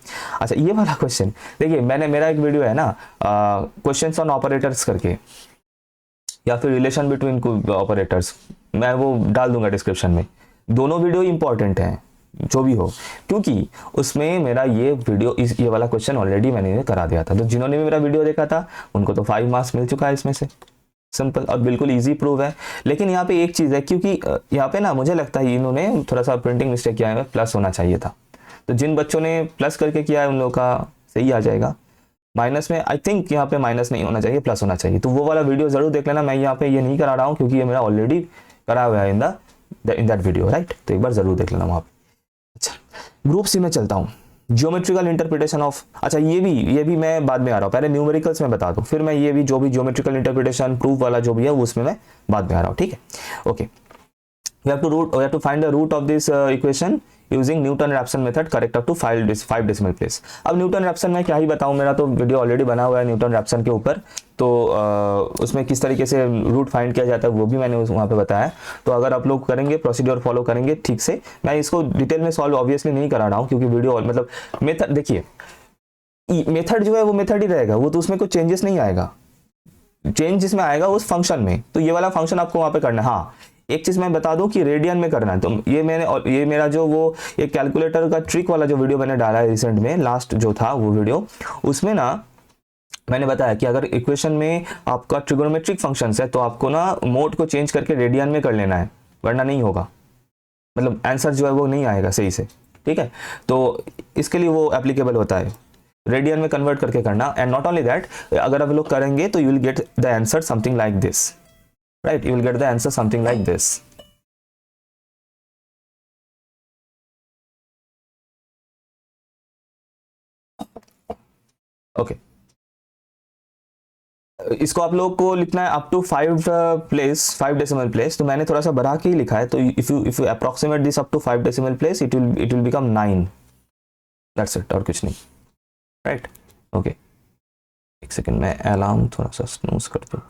अच्छा ये वाला क्वेश्चन देखिए, मेरा एक वीडियो है ना क्वेश्चंस ऑन ऑपरेटर्स करके, या फिर रिलेशन बिटवीन ऑपरेटर्स, मैं वो डाल दूंगा डिस्क्रिप्शन में, दोनों वीडियो इंपॉर्टेंट हैं जो भी हो, क्योंकि उसमें मेरा ये वीडियो ये वाला क्वेश्चन ऑलरेडी मैंने करा दिया था, तो जिन्होंने भी मेरा वीडियो देखा था उनको तो 5 मार्क्स मिल चुका है इसमें से, सिंपल और बिल्कुल इजी प्रूव है। लेकिन यहाँ पे एक चीज़ है, क्योंकि यहाँ पे ना मुझे लगता है इन्होंने थोड़ा सा प्रिंटिंग मिस्टेक किया है, प्लस होना चाहिए था, तो जिन बच्चों ने प्लस करके किया है उन लोगों का सही आ जाएगा, माइनस में आई थिंक यहाँ पे माइनस नहीं होना चाहिए, प्लस होना चाहिए, तो वो वाला वीडियो जरूर देख लेना। मैं यहाँ पे ये नहीं करा रहा हूँ क्योंकि ये मेरा ऑलरेडी करा हुआ है इन दैट वीडियो, राइट, तो एक बार जरूर देख लेना वहाँ पे। अच्छा ग्रुप सी में चलता हूँ, ज्योमेट्रिकल इंटरप्रिटेशन ऑफ, अच्छा ये भी मैं बाद में आ रहा हूँ, पहले न्यूमेरिकल्स में बता दूँ, फिर मैं ये भी जो भी ज्योमेट्रिकल इंटरप्रिटेशन प्रूफ वाला जो भी है उसमें मैं बाद में आ रहा हूँ, ठीक है। Okay, we have to find the root of this equation using Newton-Raphson method, correct up to 5 decimal place। अब न्यूटन-रैप्सन में क्या ही बताऊं, मेरा तो वीडियो ऑलरेडी बना हुआ है न्यूटन-रैप्सन के ऊपर, तो उसमें किस तरीके से रूट फाइंड किया जाता है वो भी मैंने वहाँ पे बताया है। तो अगर आप लोग करेंगे, प्रोसीड्योर फॉलो करेंगे ठीक से, मैं इसको डिटेल में सॉल्व ऑब्वियसली नहीं करा रहा हूँ क्योंकि वीडियो मतलब मेथड, देखिए मेथड जो है वो मेथड ही रहेगा, वो तो उसमें कोई चेंजेस नहीं आएगा, चेंज जिसमें आएगा उस फंक्शन में, तो ये वाला फंक्शन आपको वहाँ पे करना है। हाँ एक चीज मैं बता दूं कि रेडियन में करना है, तो ये मैंने, और ये मेरा जो वो एक कैलकुलेटर का ट्रिक वाला जो वीडियो मैंने डाला है रिसेंट में, लास्ट जो था वो वीडियो, उसमें ना मैंने बताया कि अगर इक्वेशन में आपका ट्रिगोनोमेट्रिक फंक्शंस है तो आपको ना मोड को चेंज करके रेडियन में कर लेना है, वरना नहीं होगा, मतलब आंसर जो है वो नहीं आएगा सही से, ठीक है। तो इसके लिए वो एप्लीकेबल होता है। रेडियन में कन्वर्ट करके करना। एंड नॉट ओनली दैट, अगर आप लोग करेंगे तो you will get the answer something like this, right, you will get the answer something like this. Okay, इसको आप लोग को लिखना है अप टू 5 डेसिमल प्लेस, तो मैंने थोड़ा सा बढ़ा के ही लिखा है। तो if you approximate this up to 5 decimal place, it will become 9, that's it, और कुछ नहीं, राइट। ओके, एक सेकंड, मैं अलार्म थोड़ा सा स्नूज कर दूं,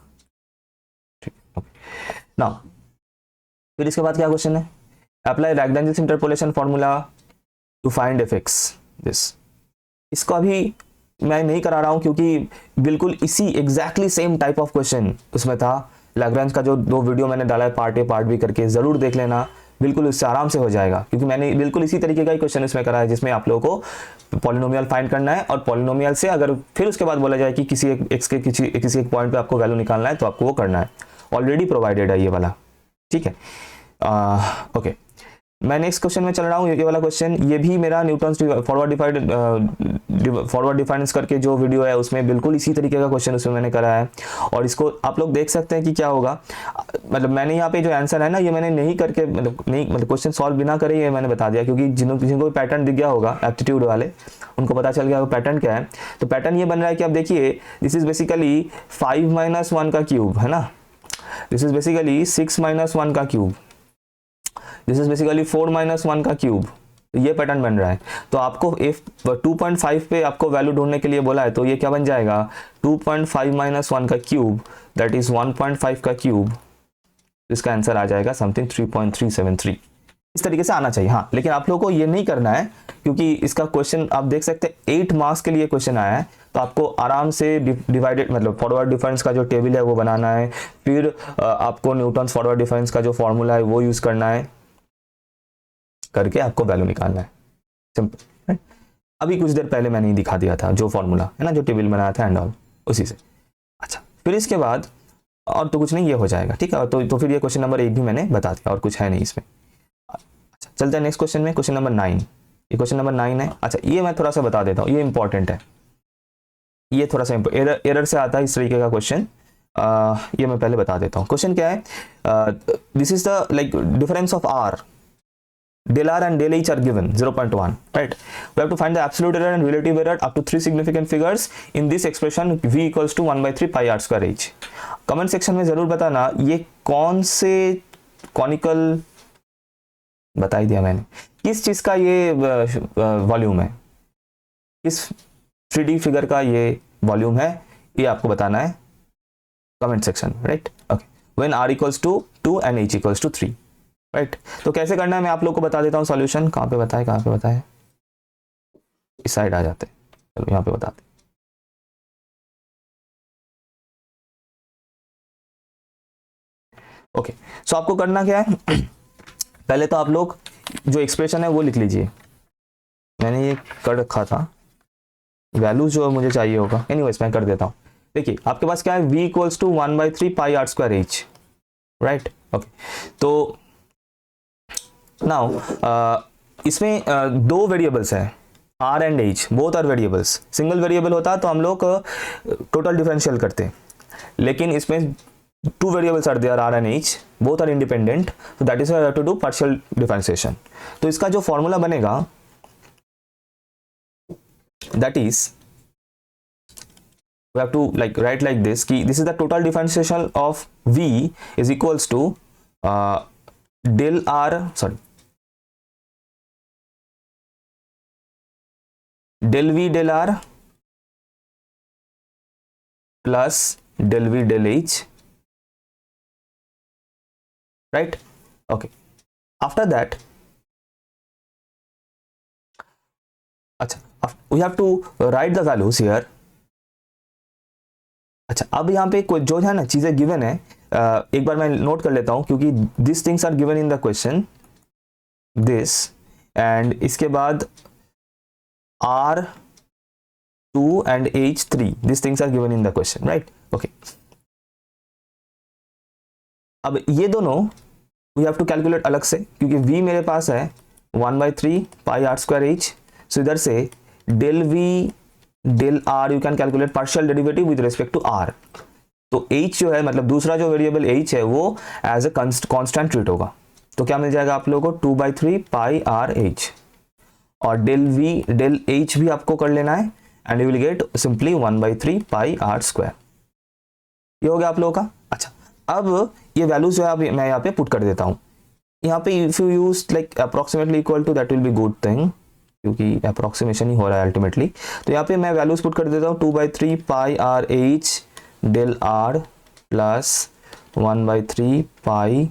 ठीक, ओके। नाउ फिर इसके बाद क्या क्वेश्चन है, apply Lagrange interpolation formula to find f x this. इसको अभी मैं नहीं करा रहा हूं क्योंकि बिल्कुल इसी exactly same type of question उसमें था। लैग्रेंज का जो 2 वीडियो मैंने डाला है पार्ट ए पार्ट बी करके, जरूर देख लेना, बिल्कुल उससे आराम से हो जाएगा, क्योंकि मैंने बिल्कुल इसी तरीके का ही क्वेश्चन इसमें करा है, जिसमें आप लोगों को पॉलिनोमियल फाइंड करना है, और पॉलिनोमियल से अगर फिर उसके बाद बोला जाए कि किसी एक एक्स के किसी एक पॉइंट पे आपको वैल्यू निकालना है, तो आपको वो करना है, ऑलरेडी प्रोवाइडेड है ये वाला, ठीक है। ओके, मैं नेक्स्ट क्वेश्चन में चल रहा हूँ। ये वाला क्वेश्चन, ये भी मेरा न्यूटन्स फॉरवर्ड डिफरेंस करके जो वीडियो है उसमें बिल्कुल इसी तरीके का क्वेश्चन उसमें मैंने करा है, और इसको आप लोग देख सकते हैं कि क्या होगा। मतलब मैंने यहाँ पे जो आंसर है ना, ये मैंने नहीं करके, मतलब क्वेश्चन सॉल्व बिना करे ये मैंने बता दिया, क्योंकि जिनको भी पैटर्न दिख गया होगा एप्टीट्यूड वाले, उनको पता चल गया वो पैटर्न क्या है। तो पैटर्न ये बन रहा है कि आप देखिए, दिस इज बेसिकली 5 - 1 का क्यूब है ना, दिस इज बेसिकली 6 - 1 का क्यूब, दिस इज बेसिकली 4 - 1 का क्यूब, ये पैटर्न बन रहा है। तो आपको if 2.5 पे आपको वैल्यू ढूंढने के लिए बोला है, तो ये क्या बन जाएगा, 2.5 - 1 का क्यूब, दैट इज 1.5 का क्यूब, इसका आंसर आ जाएगा समथिंग 3.373। इस तरीके से आना चाहिए। हाँ, लेकिन आप लोगों को ये नहीं करना है, क्योंकि इसका क्वेश्चन आप देख सकते हैं 8 मार्क्स के लिए क्वेश्चन आया है, तो आपको आराम से डिवाइडेड मतलब फॉरवर्ड डिफरेंस का जो टेबल है वो बनाना है, फिर आपको न्यूटन्स फॉरवर्ड डिफरेंस का जो फॉर्मूला है वो यूज करना है, करके आपको वैल्यू निकालना है, सिंपल। अभी कुछ देर पहले मैंने ही दिखा दिया था जो फॉर्मूला है ना, जो टेबल बनाया था एंड ऑल, उसी से। अच्छा, फिर इसके बाद और तो कुछ नहीं, ये हो जाएगा, ठीक है। तो फिर ये क्वेश्चन नंबर 1 भी मैंने बता दिया, और कुछ है नहीं इसमें। अच्छा, चलते हैं नेक्स्ट क्वेश्चन में, क्वेश्चन नंबर 9। ये क्वेश्चन नंबर 9 है। अच्छा, ये मैं थोड़ा सा बता देता हूँ, ये इंपॉर्टेंट है, ये थोड़ा सा एरर से आता है इस तरीके का क्वेश्चन। ये मैं पहले बता देता हूँ। क्वेश्चन क्या है, this is the like difference of r, del r and del h are given 0.1, right? We have to find the absolute error and relative error up to 3 significant figures in this expression v equals to 1/3 pi r square h। Comment section में जरूर बताना ये कौन से conical, बता ही दिया मैंने, किस चीज का ये वॉल्यूम है, किस 3D फिगर का ये वॉल्यूम है, ये आपको बताना है comment section, right. Okay, when r equals to 2 and h equals to 3, right. तो कैसे करना है मैं आप लोग को बता देता हूँ सॉल्यूशन। कहाँ पे बताए, इस साइड आ जाते हैं, चलो यहाँ पे बताते। ओके, सो आपको करना क्या है, पहले तो आप लोग जो एक्सप्रेशन है वो लिख लीजिए, मैंने ये कर रखा था, वैल्यू जो मुझे चाहिए होगा, एनीवेज मैं कर देता हूँ। देखिए आपके पास क्या है, v equals to 1/3 pi r square h, राइट। ओके, तो नाउ इसमें 2 वेरिएबल्स हैं, r and h, both are variables. Single variable होता तो हम लोग टोटल डिफरेंशियल करते, लेकिन इसमें 2 variables are there, r and h, both are independent, so that is why I have to do partial differentiation। तो इसका जो फॉर्मूला बनेगा, that is we have to like write like this कि this is the total differentiation of v is equals to del r, sorry, del v del r plus del v del h, right? Okay, after that, अच्छा, we have to write the values here। अच्छा, अब यहाँ पे कोई जो है ना चीजें गिवन है, एक बार मैं नोट कर लेता हूँ, क्योंकि this things are given in the question, this, and इसके बाद R2 and H3, these things are given in the question, right? Okay, अब ये दोनों we have to calculate अलग से, क्योंकि v मेरे पास है 1/3 pi r square h, so इधर से del v del r you can calculate partial derivative with respect to r. तो h जो है मतलब दूसरा जो वेरिएबल h है वो एज ए कांस्टेंट ट्रीट होगा, तो क्या मिल जाएगा आप लोगों को 2/3 पाई आर एच, और डेल h भी आपको कर लेना है and you will get simply 1/3 pi are square. ये हो गया आप लोगों का। अच्छा, अब ये वैल्यूज जो है मैं यहाँ पे पुट कर देता हूँ। यहाँ पे if you use like approximately equal to, that will be good thing, क्योंकि अप्रोक्सीमेशन ही हो रहा है अल्टीमेटली। तो यहाँ पे मैं वैल्यूज पुट कर देता हूँ 2/3 pi are H del R plus 1/3 pi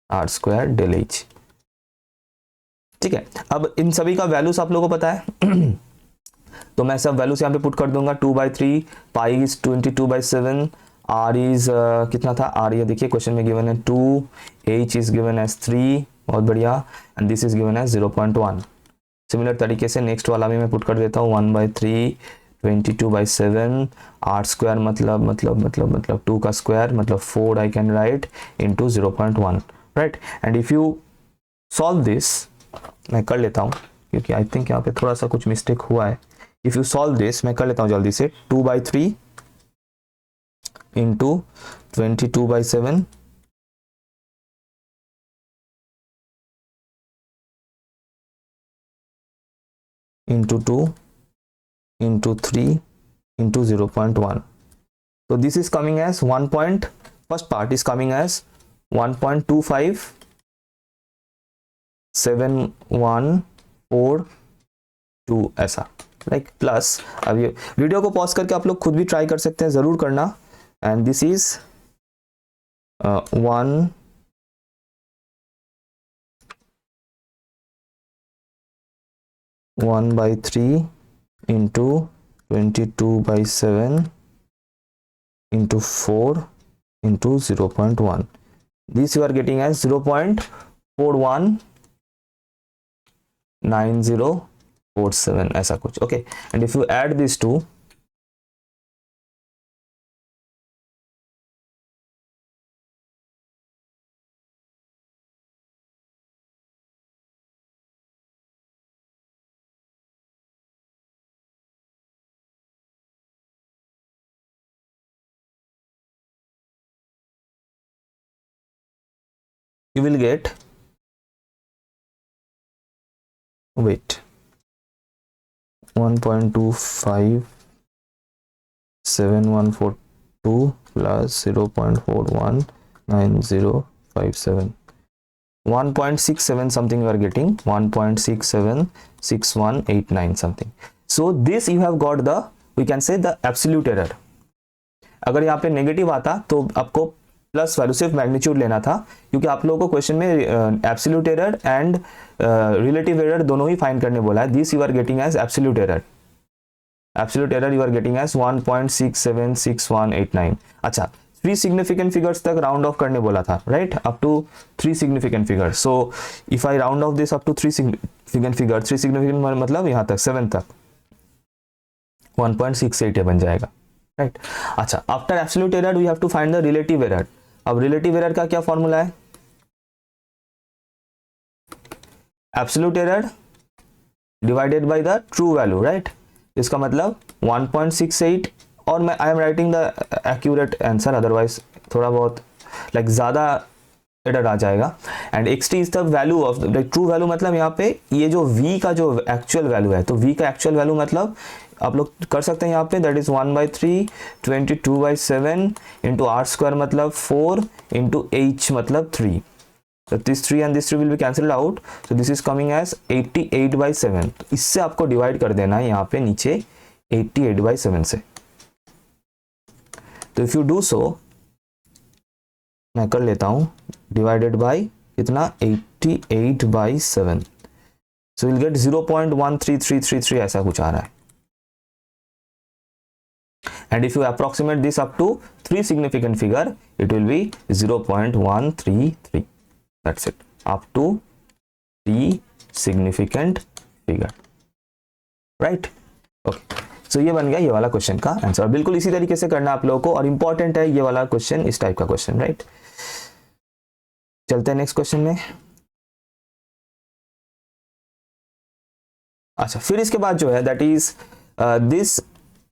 are square del H. ठीक है, अब इन सभी का वैल्यूज आप लोगों को पता है तो मैं सब वैल्यूज यहाँ पे पुट कर दूंगा। 2/3 पाई इज 22/7, आर इज कितना था, आर ये देखिए क्वेश्चन में गिवन है 2, एच इज गिवन एज 3, बहुत बढ़िया, and this is given as 0.1। Similar तरीके से नेक्स्ट वाला भी मैं पुट कर देता हूँ 1/3 22/7, आर स्क्वायर मतलब 2 का स्क्वायर मतलब 4 आई can right into 0.1, right. And if you solve this, मैं कर लेता हूँ क्योंकि आई थिंक यहाँ पे थोड़ा सा कुछ मिस्टेक हुआ है। इफ यू सॉल्व दिस, मैं कर लेता हूँ जल्दी से, 2/3 into 22/7 into 2 into 3 into 0.1। So this is coming as first part is coming as 1.25714 ऐसा, लाइक प्लस। अब ये वीडियो को पॉज करके आप लोग खुद भी ट्राई कर सकते हैं, जरूर करना। And this is 1/3 into 22/7 into 4 into 0.1. This you are getting as 0.419047 ऐसा कुछ, okay। And if you add these two, you will get, wait, 1.25714 plus 0.419057, 1.67 something you are getting, 1.676189 something. So this you have got the, we can say the absolute error। अगर यहाँ पे negative आता तो आपको plus value सिर्फ magnitude लेना था, क्योंकि आप लोगों को क्वेश्चन में absolute error and relative error दोनों ही फाइंड करने बोला है। This you are getting as absolute error, absolute error you are getting as 1.676189। अच्छा, 3 सिग्निफिकेंट फिगर्स तक राउंड ऑफ करने बोला था, right, up to 3 significant figures. So if I round off this up to 3 significant figure, 3 significant मतलब यहाँ तक 7 तक 1.68 बन जाएगा, राइट। अच्छा, after absolute error we have to find the relative error. अब रिलेटिव एरर का क्या फॉर्मूला है, absolute error divided by the true value, right. इसका मतलब 1.68, और मैं I am writing the accurate answer, otherwise थोड़ा बहुत लाइक ज्यादा एरर आ जाएगा। And xt is the value of the true value, मतलब यहाँ पे ये जो v का जो एक्चुअल वैल्यू है, तो v का एक्चुअल वैल्यू मतलब आप लोग कर सकते हैं यहाँ पे, that is 1/3 22/7 into r square मतलब 4 इंटू h मतलब 3। So this 3 and this 3 will be cancelled out, so this is coming as 88/7। तो इससे आपको डिवाइड कर देना है यहाँ पे नीचे 88/7 से। तो इफ यू डू सो, मैं कर लेता हूं डिवाइडेड बाय कितना 88/7, सो विल गेट 0.13333 ऐसा कुछ आ रहा है। And if you approximate this up to 3 significant figure, it will be 0.133। That's it, up to 3 significant figure, right? Okay, so ये बन गया ये वाला क्वेश्चन का आंसर। बिल्कुल इसी तरीके से करना आप लोगों को, और इंपॉर्टेंट है ये वाला क्वेश्चन, इस टाइप का क्वेश्चन, राइट। चलते हैं नेक्स्ट क्वेश्चन में। अच्छा, फिर इसके बाद जो है that is this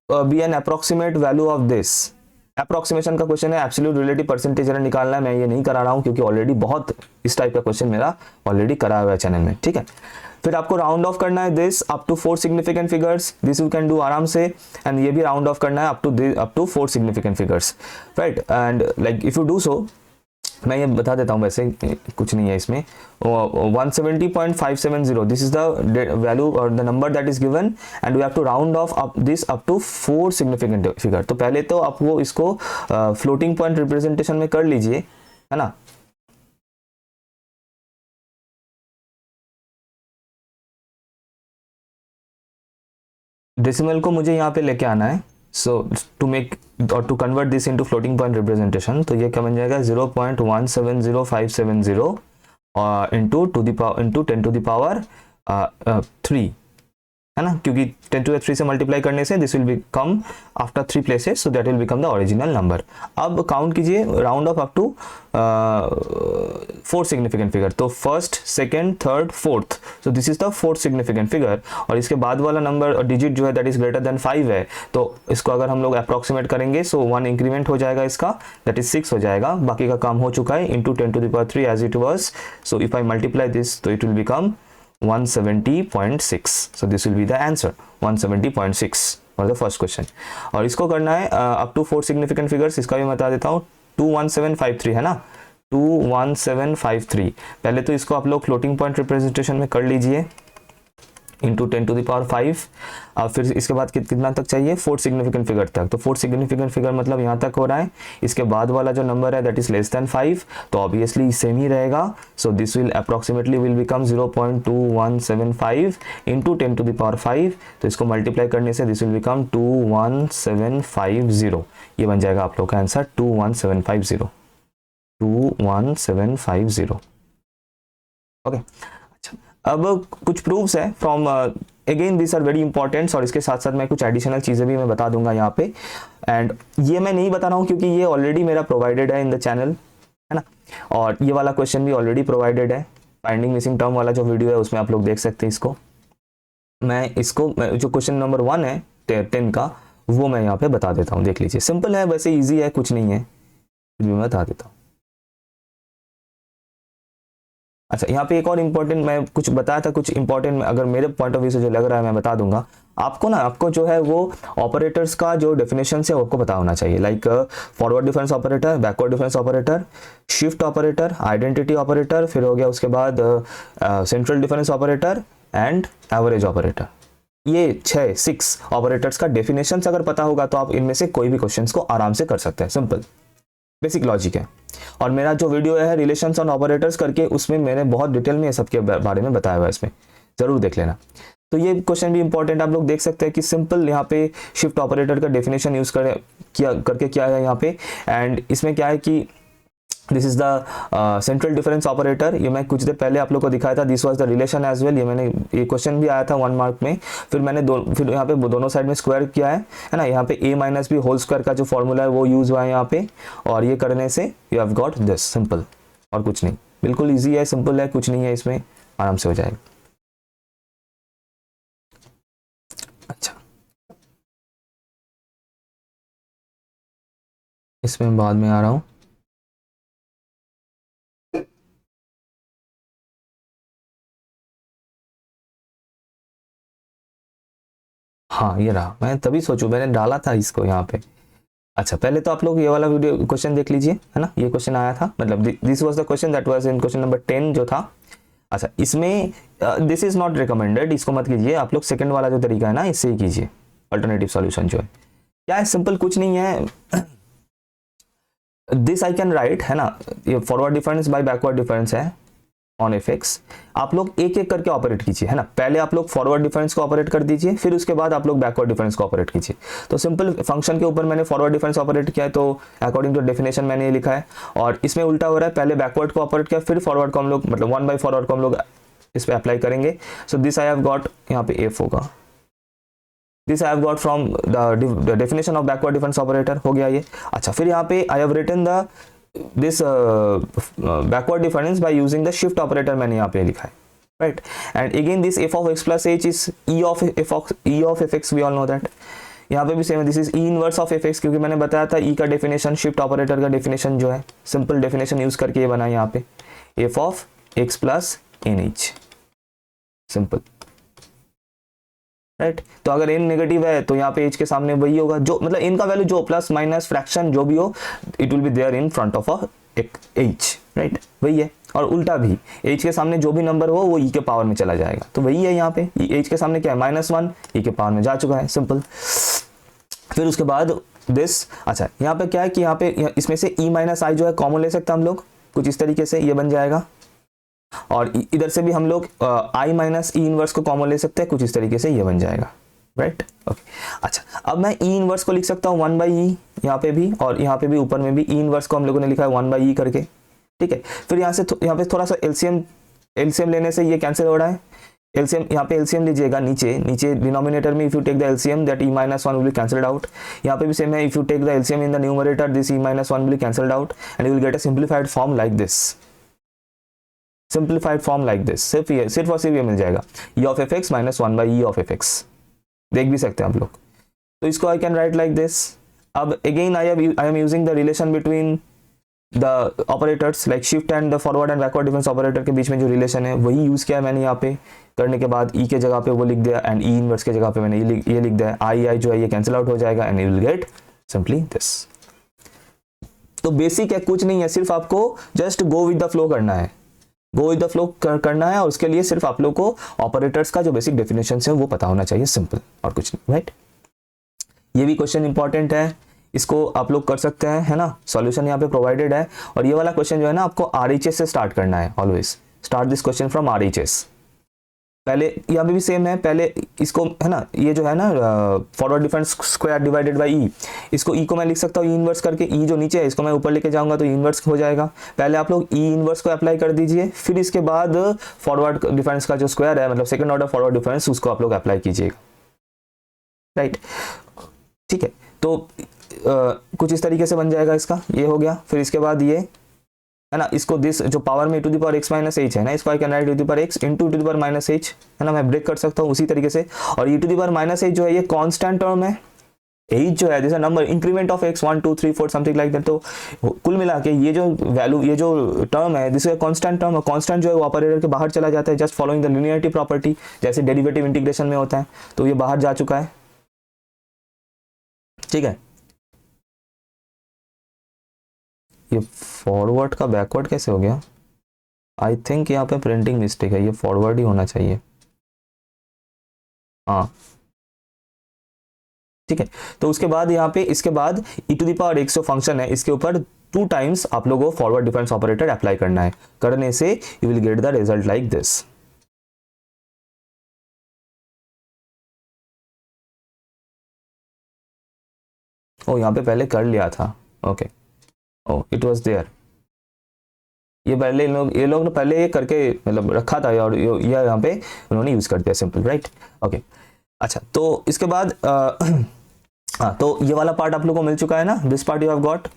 be an approximate value of this. Approximation का क्वेश्चन है, एब्सोल्यूट रिलेटिव परसेंटेज एरर निकालना है। मैं ये नहीं करा रहा हूँ क्योंकि ऑलरेडी बहुत इस टाइप का क्वेश्चन मेरा ऑलरेडी करा हुआ है चैनल में, ठीक है। फिर आपको राउंड ऑफ करना है this up to 4 significant figures, this you can do आराम से। एंड ये भी राउंड ऑफ करना है up to 4 significant figures, right. And like if you do so, मैं ये बता देता हूँ, वैसे कुछ नहीं है इसमें। 170.570 दिस इज द वैल्यू और the number that is given and we have to round off up this up to 4 significant figure. तो पहले तो आप वो इसको फ्लोटिंग पॉइंट रिप्रेजेंटेशन में कर लीजिए, है ना। डेसिमल को मुझे यहाँ पे लेके आना है, सो टू मेक और to convert this into floating point representation. तो ये क्या बन जाएगा 0.170,570 इंटू 10 टू द पावर 3, है ना, क्योंकि 10 to the 3 से मल्टीप्लाई करने से this will become after 3 places, so that will become the original number. अब काउंट कीजिए round off up to 4 significant figure. तो first, second, third, fourth, so this is the 4th significant figure. और इसके बाद वाला number digit जो है that is greater than 5 है, तो इसको अगर हम लोग अप्रोक्सीमेट करेंगे सो 1 इंक्रीमेंट हो जाएगा इसका, दैट इज 6 हो जाएगा। बाकी का काम हो चुका है, into 10 to the power 3 as it was. So if I multiply this तो it will become 170.6, so this will be the answer 170.6 for the first question। और इसको करना है up to 4 significant figures, इसका भी बता देता हूँ। 21753 है ना, 21753। पहले तो इसको आप लोग फ्लोटिंग पॉइंट रिप्रेजेंटेशन में कर लीजिए इंटू 10 to the power 5। अब फिर इसके बाद कितना तक चाहिए, 4 सिग्निफिकेंट फिगर तक। तो 4 सिग्निफिकेंट फिगर मतलब यहाँ तक हो रहा है। इसके बाद वाला जो नंबर है दैट इज लेस देन 5, तो ऑब्वियसली सेम ही रहेगा। सो this will approximately will become 0.2175 into 10 to the power 5। तो इसको मल्टीप्लाई करने से दिस विल बिकम 21750। ये बन जाएगा आप लोग का आंसर 21750, 21750। ओके, अब कुछ प्रूफ्स है from again this are very important, और इसके साथ साथ मैं कुछ एडिशनल चीज़ें भी मैं बता दूंगा यहाँ पे। एंड ये मैं नहीं बता रहा हूँ क्योंकि ये ऑलरेडी मेरा प्रोवाइडेड है इन द चैनल, है ना। और ये वाला क्वेश्चन भी ऑलरेडी प्रोवाइडेड है, फाइंडिंग मिसिंग टर्म वाला जो वीडियो है उसमें आप लोग देख सकते हैं इसको। मैं जो क्वेश्चन नंबर 1 है 10 का, वो मैं यहाँ पे बता देता हूँ, देख लीजिए। सिंपल है, वैसे ईजी है, कुछ नहीं है, फिर भी मैं बता देता हूँ। अच्छा, यहाँ पे एक और इम्पोर्टेंट मैं कुछ बताया था, कुछ इम्पोर्टेंट अगर मेरे पॉइंट ऑफ व्यू से जो लग रहा है मैं बता दूंगा आपको ना। आपको जो है वो ऑपरेटर्स का जो डेफिनेशन है आपको पता होना चाहिए, like forward difference operator, backward difference operator, shift operator, identity operator, फिर हो गया उसके बाद central difference operator and average operator. ये 6 ऑपरेटर्स का डेफिनेशन अगर पता होगा तो आप इनमें से कोई भी क्वेश्चन को आराम से कर सकते हैं। सिंपल बेसिक लॉजिक है। और मेरा जो वीडियो है रिलेशंस ऑन ऑपरेटर्स करके, उसमें मैंने बहुत डिटेल में ये सब के बारे में बताया हुआ है, इसमें जरूर देख लेना। तो ये क्वेश्चन भी इंपॉर्टेंट, आप लोग देख सकते हैं कि सिंपल यहाँ पे शिफ्ट ऑपरेटर का डेफिनेशन यूज करके क्या है यहाँ पे। एंड इसमें क्या है कि this is the central difference operator. ये मैं कुछ देर पहले आप लोग को दिखाया था, this was the relation as well. ये क्वेश्चन भी आया था 1 मार्क में। फिर मैंने फिर यहाँ पे दोनों साइड में स्क्वायर किया है ना। यहाँ पे a minus b whole square का जो फॉर्मूला है वो यूज हुआ है यहाँ पे, और ये करने से you have got this, simple, और कुछ नहीं। बिल्कुल ईजी है, सिंपल है, कुछ नहीं है इसमें, आराम से हो जाएगा। अच्छा, इसमें बाद में आ रहा हूँ। हाँ, ये रहा, मैं तभी सोचूं, मैंने डाला था इसको यहाँ पे। अच्छा, पहले तो आप लोग ये वाला वीडियो क्वेश्चन देख लीजिए, है ना। ये क्वेश्चन आया था, मतलब this was the question that was in question number 10 जो था। अच्छा, इसमें दिस इज नॉट रिकमेंडेड, इसको मत कीजिए आप लोग। सेकंड वाला जो तरीका है ना, इससे ही कीजिए। अल्टरनेटिव सॉल्यूशन जो है क्या है, सिंपल, कुछ नहीं है। दिस आई कैन राइट, है ना, ये forward difference bye backward difference है ऑन एफएक्स। आप लोग एक एक करके ऑपरेट कीजिए, है ना। पहले आप लोग फॉरवर्ड डिफरेंस को ऑपरेट कर दीजिए, फिर उसके बाद आप लोग बैकवर्ड डिफरेंस को ऑपरेट कीजिए। तो सिंपल फंक्शन के ऊपर मैंने फॉरवर्ड डिफरेंस ऑपरेट किया है, तो अकॉर्डिंग टू डेफिनेशन मैंने ये लिखा है। और इसमें उल्टा हो रहा है, पहले बैकवर्ड को ऑपरेट किया, फिर फॉरवर्ड को हम लोग, मतलब 1 बाय फॉरवर्ड को हम लोग इस पे अप्लाई करेंगे। So this I have got, यहाँ पे एफ होगा, this I have got from the definition of backward difference operator, हो गया ये। अच्छा, फिर यहाँ पे I have written the this backward difference by using the shift operator, मैंने यहाँ पे लिखा है, right। and again this f of x plus h is e of fx, we all know that यहाँ पे भी सेम है, this is E inverse of F x, क्योंकि मैंने बताया था ई का डेफिनेशन, शिफ्ट ऑपरेटर का डेफिनेशन जो है सिंपल डेफिनेशन यूज करके ये बना है यहाँ पे f of x plus n h, simple right. तो अगर एन नेगेटिव है तो यहाँ पे एच के सामने वही होगा, जो मतलब एन का वैल्यू जो प्लस माइनस फ्रैक्शन जो भी हो, it will be there in front of a h, right, वही है। और उल्टा भी एच के सामने जो भी नंबर हो वो ई के पावर में चला जाएगा, तो वही है यहाँ पे एच के सामने क्या है -1, ई के पावर में जा चुका है, सिंपल। फिर उसके बाद दिस, अच्छा यहाँ पे क्या है कि यहाँ पे इसमें से ई माइनस आई जो है कॉमन ले सकते हैं हम लोग, कुछ इस तरीके से ये बन जाएगा, और इधर से भी हम लोग आई माइनस ई इनवर्स को कॉमन ले सकते हैं, कुछ इस तरीके से ये बन जाएगा, राइट, ओके। अच्छा अब मैं ई इनवर्स को लिख सकता हूँ 1/e यहाँ पे भी, और यहाँ पे भी ऊपर में भी ई इनवर्स को हम लोगों ने लिखा है 1/e करके, ठीक है। फिर यहाँ से यहाँ पे थोड़ा सा एलसीएम लेने से ये कैंसिल हो रहा है, एलसीएम यहाँ पे एलसीएम लीजिएगा, नीचे डिनोमिनेटर में if you take the LCM that e-1 will be cancelled out, यहाँ पे भी सेम है, if you take the LCM in the numerator this e-1 will be cancelled out and you will get a simplified form like this, simplified form like this, सिर्फ और सिर्फ ये मिल जाएगा e of F x minus 1/e of F x, देख भी सकते हैं आप लोग। तो इसको आई कैन राइट लाइक दिस। अब again I am using the relation between the operators like shift and the forward and backward difference operator के बीच में जो रिलेशन है वही यूज किया है मैंने यहाँ पे, करने के बाद ई के जगह पे वो लिख दिया एंड ई इनवर्स के जगह पे मैंने ये लिख दिया, आई जो है ये कैंसिल आउट हो जाएगा and you will get simply this. तो बेसिक है, कुछ नहीं है, सिर्फ आपको just go with the flow करना है, गो विद द फ्लो करना है, और उसके लिए सिर्फ आप लोग को ऑपरेटर्स का जो बेसिक डेफिनेशन है वो पता होना चाहिए, सिंपल, और कुछ नहीं, राइट। ये भी क्वेश्चन इंपॉर्टेंट है, इसको आप लोग कर सकते हैं, है ना, सॉल्यूशन यहाँ पे प्रोवाइडेड है। और ये वाला क्वेश्चन जो है ना आपको आरएचएस से स्टार्ट करना है, always start this question from RHS. पहले यहाँ पे भी सेम है, पहले इसको है ना, ये जो है ना forward difference square divided by E, इसको ई को मैं लिख सकता हूँ ई इनवर्स करके, ई जो नीचे है इसको मैं ऊपर लेके जाऊंगा तो ई इनवर्स हो जाएगा। पहले आप लोग ई इनवर्स को अप्लाई कर दीजिए, फिर इसके बाद फॉरवर्ड डिफरेंस का जो स्क्वायर है मतलब सेकंड ऑर्डर फॉरवर्ड डिफरेंस उसको आप लोग अप्लाई कीजिएगा, राइट, ठीक है। तो कुछ इस तरीके से बन जाएगा इसका, ये हो गया। फिर इसके बाद ये है ना, इसको दिस जो पावर में e⁻x - h है ना, इसको आई can right e⁻x into e⁻h है ना, मैं ब्रेक कर सकता हूँ उसी तरीके से। और e⁻h जो है ये कांस्टेंट टर्म है, h जो है this number increment of x 1 2 3 4 something like that. तो कुल मिला के ये जो वैल्यू, ये जो टर्म है this is constant term, constant जो है वो ऑपरेटर के बाहर चला जाता है just following the linearity property, जैसे डेरिवेटिव इंटीग्रेशन में होता है। तो ये बाहर जा चुका है, ठीक है। ये फॉरवर्ड का बैकवर्ड कैसे हो गया? आई थिंक यहाँ पे प्रिंटिंग मिस्टेक है, ये फॉरवर्ड ही होना चाहिए, हाँ ठीक है। तो उसके बाद यहाँ पे इसके बाद e⁻x जो फंक्शन है इसके ऊपर 2 टाइम्स आप लोगों को फॉरवर्ड डिफरेंस ऑपरेटर अप्लाई करना है, करने से you will get the result like this. Oh यहाँ पे पहले कर लिया था, okay, oh it was there, ये पहले ये लोग ने पहले ये करके मतलब रखा था और ये यहाँ पे उन्होंने यूज कर दिया, सिंपल, राइट, ओके। अच्छा तो इसके बाद हाँ, तो ये वाला पार्ट आप लोगों को मिल चुका है ना, this part you have got,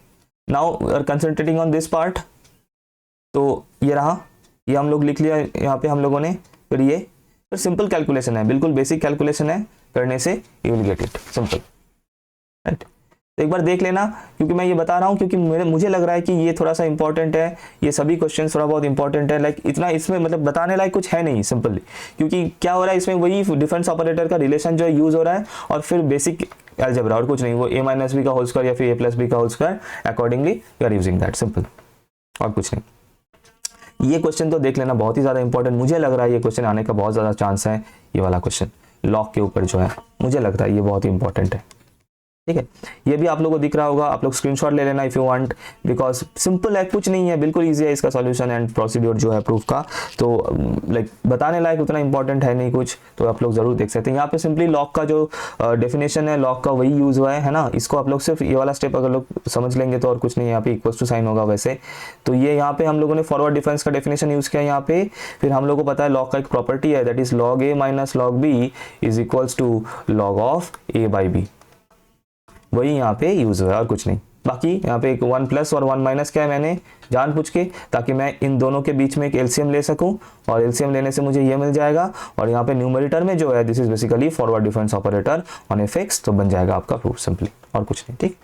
now we are concentrating on this part. तो ये रहा, ये हम लोग लिख लिया यहाँ पे हम लोगों ने। फिर ये फिर सिंपल कैलकुलेशन है, बिल्कुल बेसिक कैलकुलेशन है, करने से you will get it, simple, right. तो एक बार देख लेना, क्योंकि मैं ये बता रहा हूँ क्योंकि मुझे लग रहा है कि ये थोड़ा सा इंपॉर्टेंट है, ये सभी क्वेश्चन थोड़ा बहुत इंपॉर्टेंट है, लाइक इतना इसमें मतलब बताने लायक कुछ है नहीं सिंपली, क्योंकि क्या हो रहा है इसमें वही डिफरेंस ऑपरेटर का रिलेशन जो है यूज हो रहा है और फिर बेसिक अलजेब्रा और कुछ नहीं, वो a - b का होल स्क्वायर या फिर a + b का whole square accordingly you are using that, simple, और कुछ नहीं। ये क्वेश्चन तो देख लेना, बहुत ही ज़्यादा इंपॉर्टेंट, मुझे लग रहा है ये क्वेश्चन आने का बहुत ज़्यादा चांस है, ये वाला क्वेश्चन लॉग के ऊपर जो है मुझे लगता है ये बहुत ही इंपॉर्टेंट है, ठीक है। ये भी आप लोगों को दिख रहा होगा, आप लोग स्क्रीनशॉट ले लेना if you want, because simple है, कुछ नहीं है, बिल्कुल इजी है इसका सॉल्यूशन एंड प्रोसीड्योर जो है प्रूफ का। तो लाइक बताने लायक उतना इंपॉर्टेंट है नहीं कुछ, तो आप लोग जरूर देख सकते हैं। यहाँ पे सिंपली लॉग का जो डेफिनेशन है लॉग का वही यूज हुआ है ना, इसको आप लोग सिर्फ ये वाला स्टेप अगर लोग समझ लेंगे तो और कुछ नहीं, यहाँ पे इक्वल टू साइन होगा वैसे। तो ये यहाँ पे हम लोगों ने फॉरवर्ड डिफरेंस का डेफिनेशन यूज किया यहाँ पे। फिर हम लोग को पता है लॉग का एक प्रॉपर्टी है, that is log a - log b is equals to log of a/b, वही यहाँ पे यूज हुआ है और कुछ नहीं, बाकी यहाँ पे एक 1 प्लस और 1 माइनस क्या है मैंने जानबूझ के, ताकि मैं इन दोनों के बीच में एक एलसीएम ले सकूं, और एलसीएम लेने से मुझे ये मिल जाएगा। और यहाँ पे न्यूमरेटर में जो है this is basically forward difference operator on FX, तो बन जाएगा आपका प्रूफ सिंपली, और कुछ नहीं। ठीक,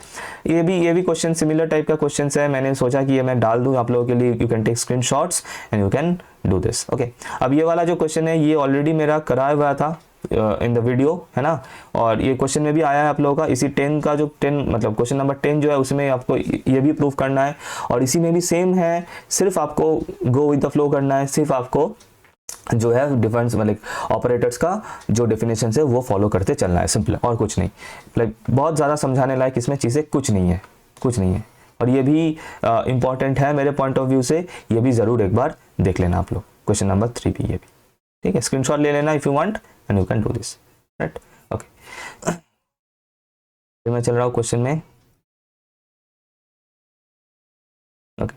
ये भी क्वेश्चन सिमिलर टाइप का क्वेश्चन है, मैंने सोचा कि ये मैं डाल दूं आप लोगों के लिए, you can take screenshots and you can do this. Okay, अब ये वाला जो क्वेश्चन है ये ऑलरेडी मेरा कराया हुआ था इन द वीडियो, है ना, और ये क्वेश्चन में भी आया है आप लोगों का, इसी 10 का जो 10 मतलब क्वेश्चन नंबर 10 जो है उसमें आपको ये भी प्रूफ करना है, और इसी में भी सेम है, सिर्फ आपको गो विद द फ्लो करना है, सिर्फ आपको जो है डिफरेंस मतलब ऑपरेटर्स का जो डेफिनेशन है वो फॉलो करते चलना है, सिंपल, और कुछ नहीं। लाइक बहुत ज़्यादा समझाने लायक इसमें चीज़ें कुछ नहीं है, कुछ नहीं है, और ये भी इंपॉर्टेंट है मेरे पॉइंट ऑफ व्यू से, ये भी ज़रूर एक बार देख लेना आप लोग, क्वेश्चन नंबर 3 भी, ये भी ठीक है, स्क्रीनशॉट ले लेना if you want and you can do this, right. Okay, मैं चल रहा हूँ क्वेश्चन में। ओके,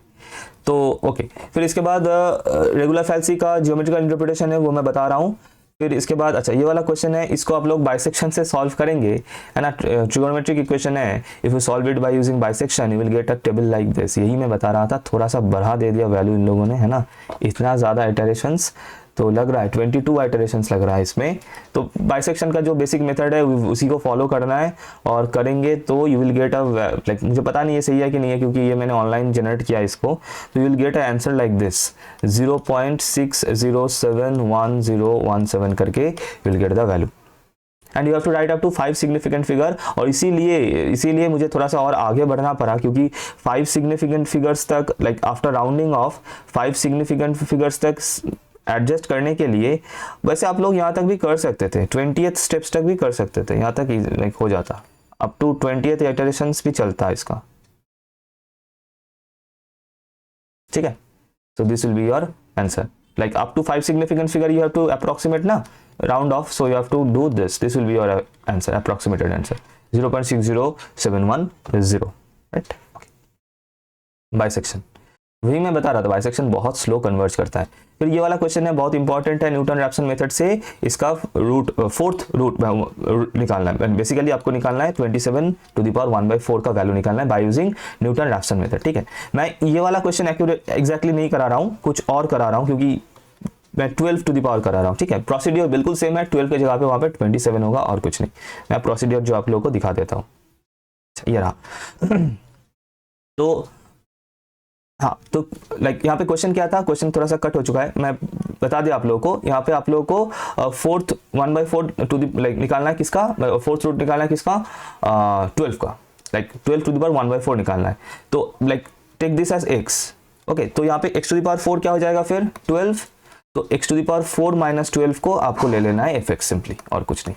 तो ओके, फिर इसके बाद रेगुलर फैलेसी का ज्योमेट्रिकल इंटरप्रिटेशन है वो मैं बता रहा हूँ। फिर इसके बाद अच्छा ये वाला क्वेश्चन है, इसको आप लोग बाइसेक्शन से सॉल्व करेंगे, है ना, ट्रिगोनोमेट्रिक इक्वेशन है, if you solve it by using bisection you will get a table like this. यही मैं बता रहा था, थोड़ा सा बढ़ा दे दिया वैल्यू इन लोगों ने, है ना, इतना ज़्यादा इटरेशंस तो लग रहा है 22 आइटरेशंस लग रहा है इसमें। तो बाइसेक्शन का जो बेसिक मेथड है उसी को फॉलो करना है, और करेंगे तो you will get a like, मुझे पता नहीं है सही है कि नहीं है क्योंकि ये मैंने ऑनलाइन जनरेट किया इसको, तो you will get a answer like this 0.6071017 करके you will get the value, and you have to write up to 5 significant figure. और इसीलिए मुझे थोड़ा सा और आगे बढ़ना पड़ा, क्योंकि 5 सिग्निफिकेंट फिगर्स तक, like after rounding off 5 significant figures तक एडजस्ट करने के लिए, वैसे आप लोग यहाँ तक भी कर सकते थे, 20th स्टेप्स तक भी कर सकते थे, यहाँ तक लाइक हो जाता, अप टू 20th इटरेशंस भी चलता है इसका, ठीक है। So this will be your answer, like up to 5 significant figure you have to approximate ना, round off, so you have to do this will be your answer, approximated answer 0.60710, right. Bisection, वही मैं बता रहा था, bisection बहुत slow converge करता है। फिर ये वाला क्वेश्चन है, बहुत इंपॉर्टेंट है, न्यूटन रैप्सन मेथड से इसका रूट, फोर्थ रूट निकालना है, बेसिकली आपको निकालना है 27⁴ का वैल्यू निकालना है by using Newton Raphson method, ठीक है। मैं ये वाला क्वेश्चन एक्यूरेट एग्जैक्टली नहीं करा रहा हूँ, कुछ और करा रहा हूँ, क्योंकि मैं 12 करा रहा हूँ, ठीक है। प्रोसीड्योर बिल्कुल सेम है, 12 की जगह पे वहाँ पे 27 होगा, और कुछ नहीं। मैं प्रोसीड्योर जो आप लोगों को दिखा देता हूँ, ये रहा। तो हाँ, तो लाइक यहाँ पे क्वेश्चन क्या था, क्वेश्चन थोड़ा सा कट हो चुका है, मैं बता दिया आप लोगों को। यहाँ पे आप लोगों को फोर्थ 1/4 टू दी लाइक निकालना है किसका, फोर्थ रूट निकालना है किसका, 12 का, लाइक 12 टू दी पावर 1/4 निकालना है। तो like take this as x, okay, तो यहाँ पे x टू दी पावर 4 क्या हो जाएगा फिर 12, तो x टू दी पावर 4 - 12 को आपको ले लेना है fx सिंपली, और कुछ नहीं,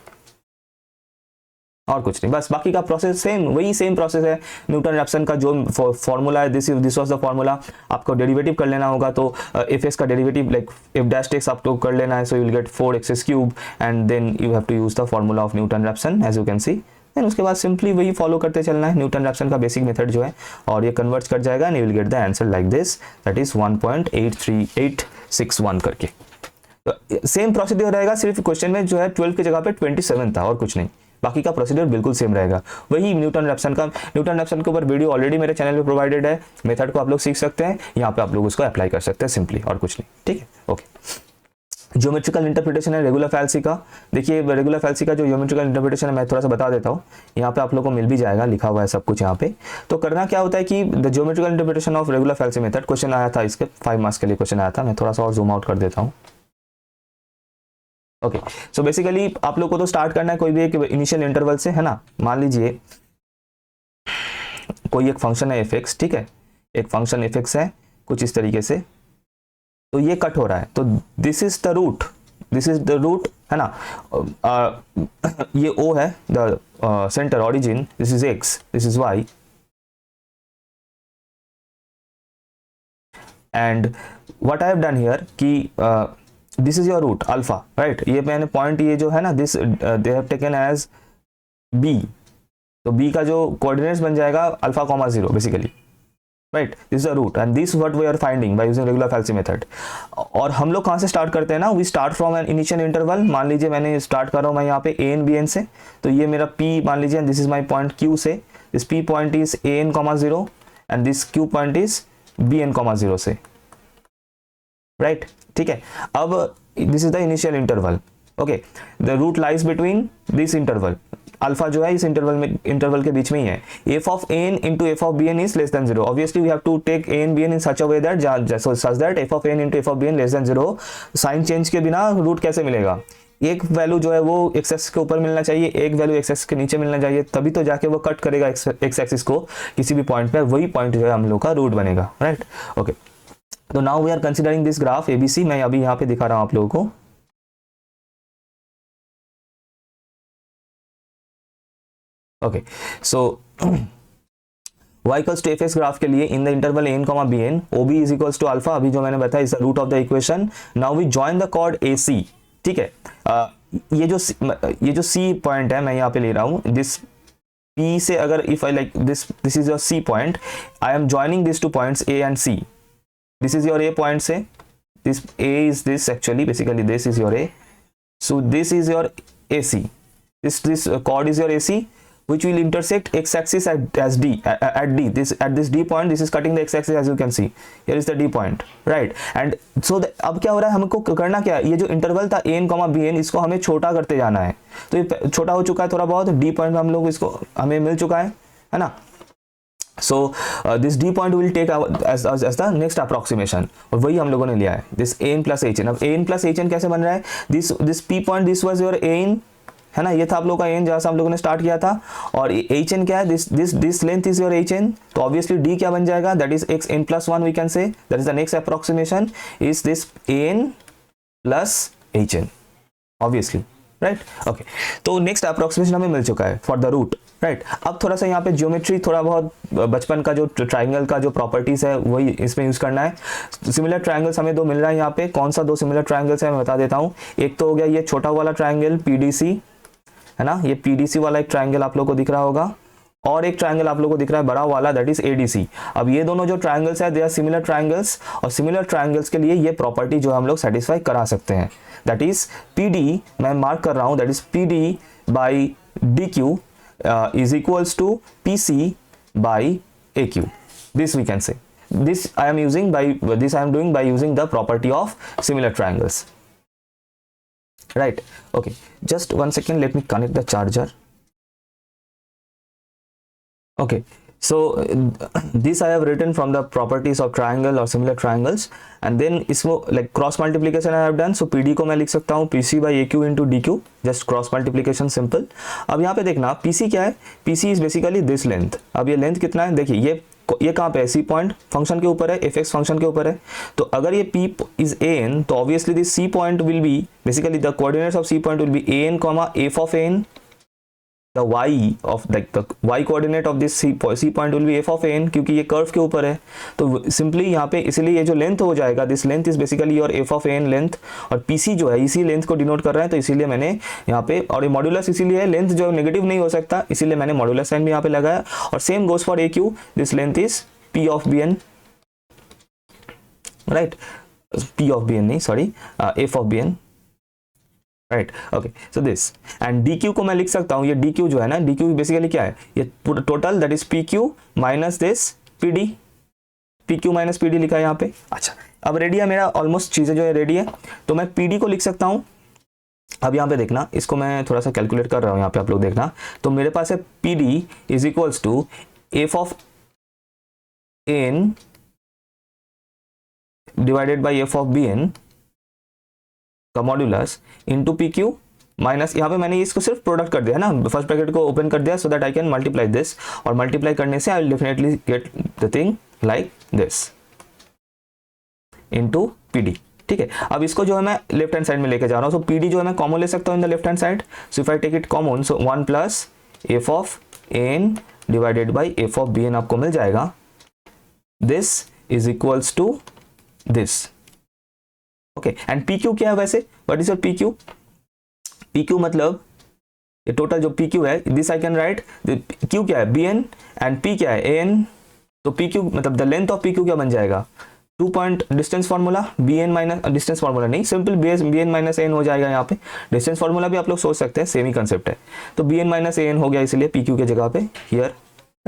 और कुछ नहीं, बस बाकी का प्रोसेस सेम, वही सेम प्रोसेस है। न्यूटन रैप्सन का जो फॉर्मूला है, दिस वाज द फॉर्मूला, आपको डेरिवेटिव कर लेना होगा, तो fx का derivative like f dash x आपको कर लेना है, so you will get 4x³ and then you have to use the formula of Newton Raphson as you can see, then उसके बाद सिंपली वही फॉलो करते चलना है, न्यूटन रैप्सन का बेसिक मेथड जो है, और ये कन्वर्ट कर जाएगा and you will get the answer like this, that is 1.83861 करके। तो सेम प्रोसीड्यूर रहेगा, सिर्फ क्वेश्चन में जो है 12 की जगह पे 27 था, और कुछ नहीं, बाकी का प्रोसीजर बिल्कुल सेम रहेगा, वही न्यूटन रैप्सन का। न्यूटन रैप्सन के ऊपर वीडियो ऑलरेडी मेरे चैनल पे प्रोवाइडेड है, मेथड को आप लोग सीख सकते हैं, यहाँ पे आप लोग उसको अप्लाई कर सकते हैं सिंपली, और कुछ नहीं, ठीक है। ओके, ज्योमेट्रिकल इंटरप्रिटेशन है रेगुलर फैलेसी का। देखिए रेगुलर फैलेसी का जो ज्योमेट्रिकल इंटरप्रिटेशन है, मैं थोड़ा सा बता देता हूँ, यहाँ पे आप लोग को मिल भी जाएगा, लिखा हुआ है सब कुछ यहाँ पे। तो करना क्या होता है कि the geometrical interpretation of regular falsi method, question आया था इसके 5 मार्क्स के लिए क्वेश्चन आया था, मैं थोड़ा सा और जूम आउट कर देता हूँ। ओके, सो बेसिकली आप लोग को तो स्टार्ट करना है कोई भी एक इनिशियल इंटरवल से, है ना। मान लीजिए कोई एक फंक्शन है fx, ठीक है, एक फंक्शन fx है कुछ इस तरीके से, तो ये कट हो रहा है, तो दिस इज द रूट, है ना, ये o है the centre origin, this is x, this is y, and what I have done here कि this is your root alpha, right. ये मैंने पॉइंट ये जो है ना, this they have taken as b, तो b का जो कोऑर्डिनेट्स बन जाएगा alpha comma 0 basically, right, this is the root and this what we are finding by using regular falsi method. और हम लोग कहाँ से स्टार्ट करते हैं ना, we start from an initial interval. मान लीजिए मैंने स्टार्ट कर रहा हूँ मैं यहाँ पे a एंड b एन से, तो ये मेरा p मान लीजिए, this is my point q से, this P point is an comma 0 and this Q point is bn comma 0 से, राइट ठीक है। अब this is the initial interval, okay, the root lies between this interval, alpha जो है इस interval के बीच में ही है। f of an into f of bn is less than 0, obviously we have to take an bn in such a way that such that f of an into f of bn less than 0। Sign change के बिना root कैसे मिलेगा, एक value जो है वो x axis के ऊपर मिलना चाहिए, एक वैल्यू एक्स एक्सिस के नीचे मिलना चाहिए, तभी तो जाके वो कट करेगा एक्स एक्सिस को किसी भी पॉइंट पे, वही पॉइंट जो है हम लोग का रूट बनेगा, राइट ओके। तो now we are considering this graph ABC, मैं अभी यहाँ पे दिखा रहा हूँ आप लोगों को, okay so y equals to fx graph के लिए in the interval an comma bn ob is equals to alpha, अभी जो मैंने बताया is the root of the equation. Now we join the chord ac, ठीक है। ये जो c पॉइंट है मैं यहाँ पे ले रहा हूँ, दिस p से अगर if I like this is your c point, I am joining this two points a and c, this is your a point से, this a is this actually basically this is your a, so this is your ac, this chord is your ac which will intersect x axis at this d point, this is cutting the x axis as you can see, here is the d point, right, and so अब क्या हो रहा है, हमको करना क्या है, ये जो इंटरवल था an, bn इसको हमें छोटा करते जाना है, तो ये छोटा हो चुका है थोड़ा बहुत, d पॉइंट हम लोग इसको हमें मिल चुका है ना। So this d point will take as the next approximation, और वही हम लोगों ने लिया है, this an plus hn। अब an plus hn कैसे बन रहा है, this p point this was your an है ना, ये था आप लोगों का an जहाँ से हम लोगों ने स्टार्ट किया था, और hn क्या है, this length is your hn, तो obviously d क्या बन जाएगा, that is xn plus 1 we can say, that is the next approximation is this an plus hn obviously, right okay. तो नेक्स्ट अप्रोक्सीमेशन हमें मिल चुका है फॉर द रूट, राइट। अब थोड़ा सा यहाँ पे ज्योमेट्री, थोड़ा बहुत बचपन का जो ट्राइंगल का जो प्रॉपर्टीज है वही इसमें यूज करना है। सिमिलर ट्राइंगल्स हमें दो मिल रहा है यहाँ पे, कौन सा दो सिमिलर ट्राइंगल्स है मैं बता देता हूँ। एक तो हो गया ये छोटा वाला ट्राइंगल पीडीसी है ना, ये पीडीसी वाला एक ट्राइंगल आप लोग को दिख रहा होगा, और एक ट्राइंगल आप लोगों को दिख रहा है बड़ा वाला, दैट इज एडीसी। अब ये दोनों जो ट्राइंगल्स है दे आर सिमिलर ट्राइंगल्स, और सिमिलर ट्राइंगल्स के लिए ये प्रॉपर्टी जो हम लोग सेटिस्फाई करा सकते हैं, दैट इज पीडी, मैं मार्क कर रहा हूं, that is PD by D Q is equals to PC by A Q, this we can say, this I am doing by using the property of similar triangles, right okay, just one second, let me connect the charger. Okay, so this I have written from the properties of triangle or similar triangles, and then इसको like cross multiplication I have done, so PD को मैं लिख सकता हूँ PC by AQ into DQ, just cross multiplication simple। अब यहाँ पे देखना PC क्या है, PC is basically this length। अब ये length कितना है, देखिए ये कहाँ पे है, C पॉइंट फंक्शन के ऊपर है, fx फंक्शन के ऊपर है, तो अगर ये P is an, तो obviously this C point will be basically the coordinates of C point will be an comma f of an, the y of like the y coordinate of this C point will be f of n, क्योंकि ये curve के ऊपर है, तो simply यहाँ पे इसलिए ये जो लेंथ हो जाएगा, this length is basically your f of n length, और pc जो है इसी लेंथ को डिनोट कर रहा है, तो इसीलिए मैंने यहाँ पे, और ये मॉड्यूलस इसीलिए है, लेंथ जो नेगेटिव नहीं हो सकता इसीलिए मैंने मॉड्यूलस साइन भी यहाँ पे लगाया, और same goes for aq, this length is p of bn, right, p of bn नहीं sorry, f of bn, right okay. So this and dq को मैं लिख सकता हूँ, ये dq जो है ना, dq बेसिकली क्या है, ये total that is pq minus this pd, pq minus pd लिखा है यहाँ पे। अच्छा अब रेडी है मेरा, ऑलमोस्ट चीज़ें जो है रेडी है, तो मैं pd को लिख सकता हूँ। अब यहाँ पे देखना, इसको मैं थोड़ा सा कैलकुलेट कर रहा हूँ यहाँ पे, आप लोग देखना, तो मेरे पास है pd is equals to f of n divided by f of bn का मॉड्यूलस इनटू pq माइनस, यहाँ पे मैंने इसको सिर्फ प्रोडक्ट कर दिया है ना, फर्स्ट ब्रैकेट को ओपन कर दिया so that I can multiply this, और मल्टीप्लाई करने से I will definitely get the thing like this into pd, ठीक है। अब इसको जो है मैं लेफ्ट हैंड साइड में लेके जा रहा हूँ, सो pd जो है मैं कॉमन ले सकता हूँ in the left hand side, so if I take it common, so 1 plus f of n divided by f of bn आपको मिल जाएगा, this is equals to this, okay. And pq क्या है वैसे, what is your pq, pq मतलब ये total जो pq है, this I can write, q क्या है bn एंड p क्या है an, तो pq मतलब द लेंथ ऑफ pq क्या बन जाएगा, 2 point distance formula bn minus, distance formula नहीं सिंपल bn माइनस an हो जाएगा, यहाँ पे डिस्टेंस फार्मूला भी आप लोग सोच सकते हैं, सेम ही कंसेप्ट है, तो bn माइनस an हो गया इसलिए pq के जगह पे हियर,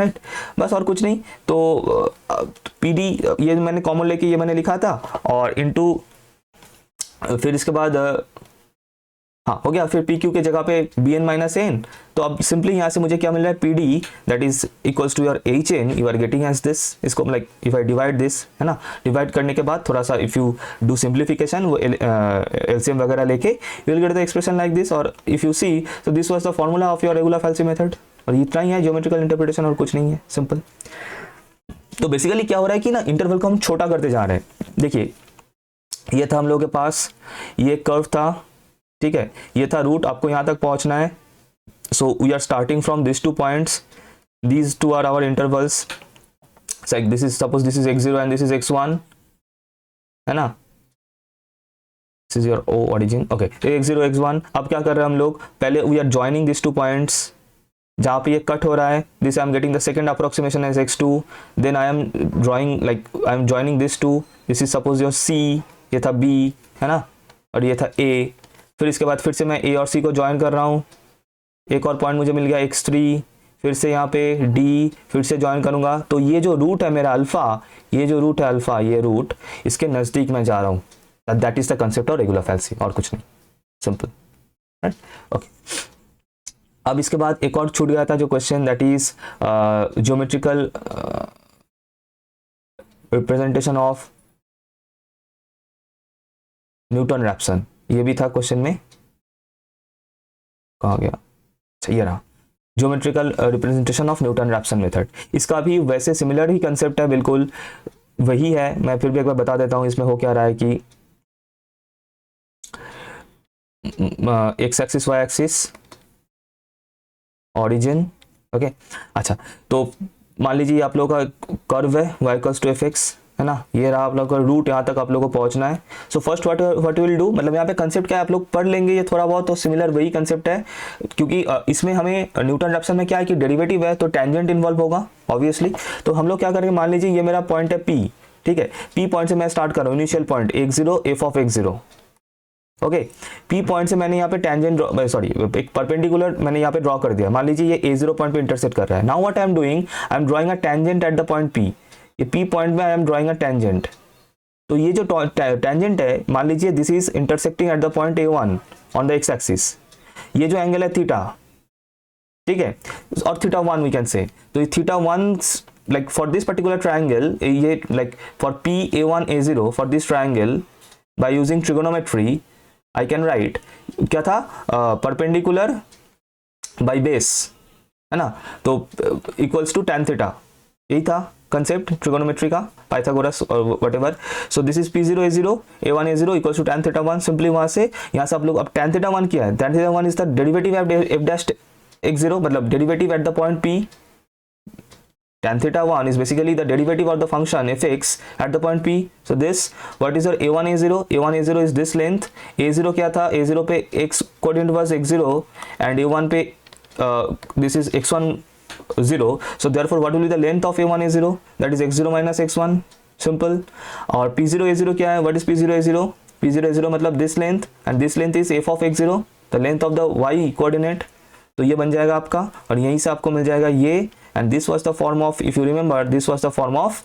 राइट, बस और कुछ नहीं। तो PD ये मैंने कॉमन लेके ये मैंने लिखा था, और इनटू फिर इसके बाद हाँ हो गया, फिर PQ के जगह पे BN माइनस AN। तो अब सिंपली यहाँ से मुझे क्या मिल रहा है, PD that is equals to your HN, you are getting as this. इसको like if I divide this, है ना, डिवाइड करने के बाद थोड़ा सा इफ यू डू सिंप्लीफिकेशन, वो LCM वगैरह लेके you will get the expression like this. और इफ यू सी तो this was the formula of your regular falsi method, और इतना ही है ज्योमेट्रिकल इंटरप्रिटेशन, और कुछ नहीं है, सिंपल। तो बेसिकली क्या हो रहा है कि ना इंटरवल को हम छोटा करते जा रहे हैं। देखिए ये था हम लोगों के पास, ये कर्व था, ठीक है, ये था रूट, आपको यहां तक पहुंचना है। So we are starting from this 2 points, these 2 are our intervals, like this is, suppose this is x0 and this is x1, है ना, this is your O origin, okay. x0 x1, अब क्या कर रहे हैं हम लोग, पहले we are joining this 2 points, जहां पे ये कट हो रहा है, this I am getting the second approximation as x2, then I am drawing like I am joining this 2, this is suppose your C, ये था B, है ना, और ये था A। फिर इसके बाद फिर से मैं A और C को ज्वाइन कर रहा हूँ, एक और पॉइंट मुझे मिल गया x3, फिर से यहाँ पे D, फिर से ज्वाइन करूँगा। तो ये जो रूट है मेरा अल्फा, ये जो रूट है अल्फा, ये रूट इसके नज़दीक मैं जा रहा हूँ, that is the concept of regular fallacy, और कुछ नहीं, सिंपल, राइट, ओके। अब इसके बाद एक और छूट गया था जो question, that is geometrical representation of Newton Raphson, ये भी था क्वेश्चन में, कहाँ गया, अच्छा ये रहा, geometrical representation of Newton Raphson method. इसका भी वैसे सिमिलर ही कंसेप्ट है, बिल्कुल वही है। मैं फिर भी एक बार बता देता हूँ इसमें हो क्या रहा है कि x axis y axis origin, okay. अच्छा, तो मान लीजिए आप लोगों का कर्व है y इक्वल्स टू fx, है ना, ये रहा आप लोग का रूट, यहाँ तक आप लोगों को पहुंचना है। So first what will do, मतलब यहाँ पे कंसेप्ट क्या है आप लोग पढ़ लेंगे ये थोड़ा बहुत, तो सिमिलर वही कंसेप्ट है, क्योंकि इसमें हमें न्यूटन रैप्सन में क्या है कि डेरिवेटिव है, तो टेंजेंट इन्वॉल्व होगा ऑब्वियसली। तो हम लोग क्या करेंगे, मान लीजिए ये मेरा पॉइंट है P, ठीक है, P पॉइंट से मैं स्टार्ट कर रहा हूँ, initial point x0 f of x0, okay. P point से मैंने यहाँ पे टेंजेंट सॉरी एक परपेंडिकुलर मैंने यहाँ पे ड्रॉ कर दिया, मान लीजिए ये A0 पॉइंट पे इंटरसेक्ट कर रहा है। Now what I am doing, I am drawing a tangent at the point P, ये P पॉइंट में आई एम ड्राइंग अ टेंजेंट। तो ये जो टेंजेंट है, मान लीजिए this is intersecting at the point A1 on the x axis, ये जो एंगल है थीटा, ठीक है, और θ1 वी कैन से। तो ये θ1 like for this particular triangle, ये like for PA1 A0 for this triangle by using trigonometry I can write क्या था, परपेंडिकुलर बाय बेस, है ना, तो इक्वल्स टू tan थीटा, यही था कंसेप्ट ट्रिगोनोमेट्री का, पाइथागोरस और whatever. So this is P0 A0 A1 A0 equals to tan theta 1। Simply वहां से यहाँ से आप लोग अब tan थीटा 1 किया है, tan theta 1 is the derivative f dash x0, मतलब derivative at the point P। Tan theta 1 is basically the derivative of the function fx at the point P. So this, what is your A1 A0? A1 A0 is this length. A0 क्या था? A0 पे x coordinate was x0 and A1 पे this is x1 0. So therefore what will be the length of A1 A0? That is x0 minus x1. Simple. और P0 A0 क्या है? What is P0 A0? P0 A0 मतलब this length and this length is f of x0, the length of the y coordinate. तो ये बन जाएगा आपका, और यहीं से आपको मिल जाएगा ये, and this was the form of, if you remember this was the form of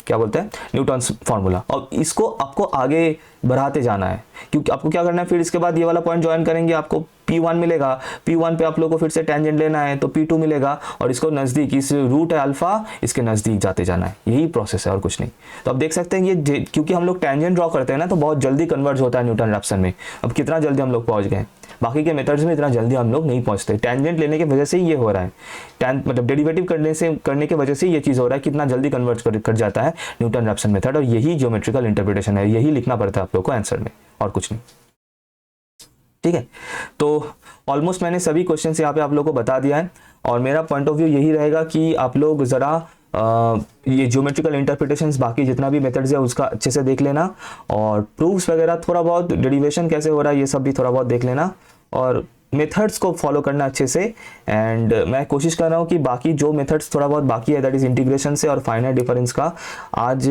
क्या बोलते हैं, न्यूटन्स फॉर्मूला। और इसको आपको आगे बढ़ाते जाना है, क्योंकि आपको क्या करना है, फिर इसके बाद ये वाला पॉइंट ज्वाइन करेंगे, आपको P1 मिलेगा, P1 पे आप लोगों को फिर से टेंजेंट लेना है, तो P2 मिलेगा, और इसको नज़दीक, इस रूट है अल्फा, इसके नज़दीक जाते जाना है, यही प्रोसेस है और कुछ नहीं। तो आप देख सकते हैं ये, क्योंकि हम लोग टेंजेंट ड्रॉ करते हैं ना, तो बहुत जल्दी कन्वर्ज होता है न्यूटन रैप्सन में। अब कितना जल्दी हम लोग पहुँच गए, बाकी के मेथड्स में इतना जल्दी हम लोग नहीं पहुंचते, टेंजेंट लेने की वजह से ही ये हो रहा है, मतलब डेरिवेटिव करने की वजह से ये चीज़ हो रहा है, कितना जल्दी कन्वर्ट कर जाता है न्यूटन रैप्सन मेथड, और यही ज्योमेट्रिकल इंटरप्रिटेशन है, यही लिखना पड़ता है आप लोग को आंसर में, और कुछ नहीं, ठीक है। तो ऑलमोस्ट मैंने सभी क्वेश्चंस यहाँ पे आप लोगों को बता दिया है, और मेरा पॉइंट ऑफ व्यू यही रहेगा कि आप लोग ज़रा ये ज्योमेट्रिकल इंटरप्रिटेशंस बाकी जितना भी मेथड्स है उसका अच्छे से देख लेना, और प्रूफ्स वगैरह थोड़ा बहुत, डेरिवेशन कैसे हो रहा है ये सब भी थोड़ा बहुत देख लेना, और मेथड्स को फॉलो करना अच्छे से। एंड मैं कोशिश कर रहा हूँ कि बाकी जो मेथड्स थोड़ा बहुत बाकी है, दैट इज़ इंटीग्रेशन से और फाइनाइट डिफरेंस का, आज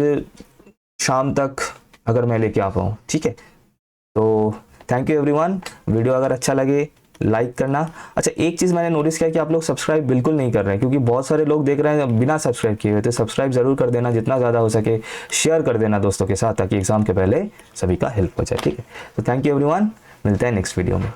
शाम तक अगर मैं लेके आ पाऊँ, ठीक है। तो थैंक यू एवरीवन। वीडियो अगर अच्छा लगे लाइक करना। अच्छा, एक चीज़ मैंने नोटिस किया कि आप लोग सब्सक्राइब बिल्कुल नहीं कर रहे हैं, क्योंकि बहुत सारे लोग देख रहे हैं बिना सब्सक्राइब किए हुए। तो सब्सक्राइब ज़रूर कर देना, जितना ज़्यादा हो सके शेयर कर देना दोस्तों के साथ, ताकि एग्ज़ाम के पहले सभी का हेल्प हो जाए। ठीक है, तो थैंक यू एवरीवन, मिलते हैं नेक्स्ट वीडियो में।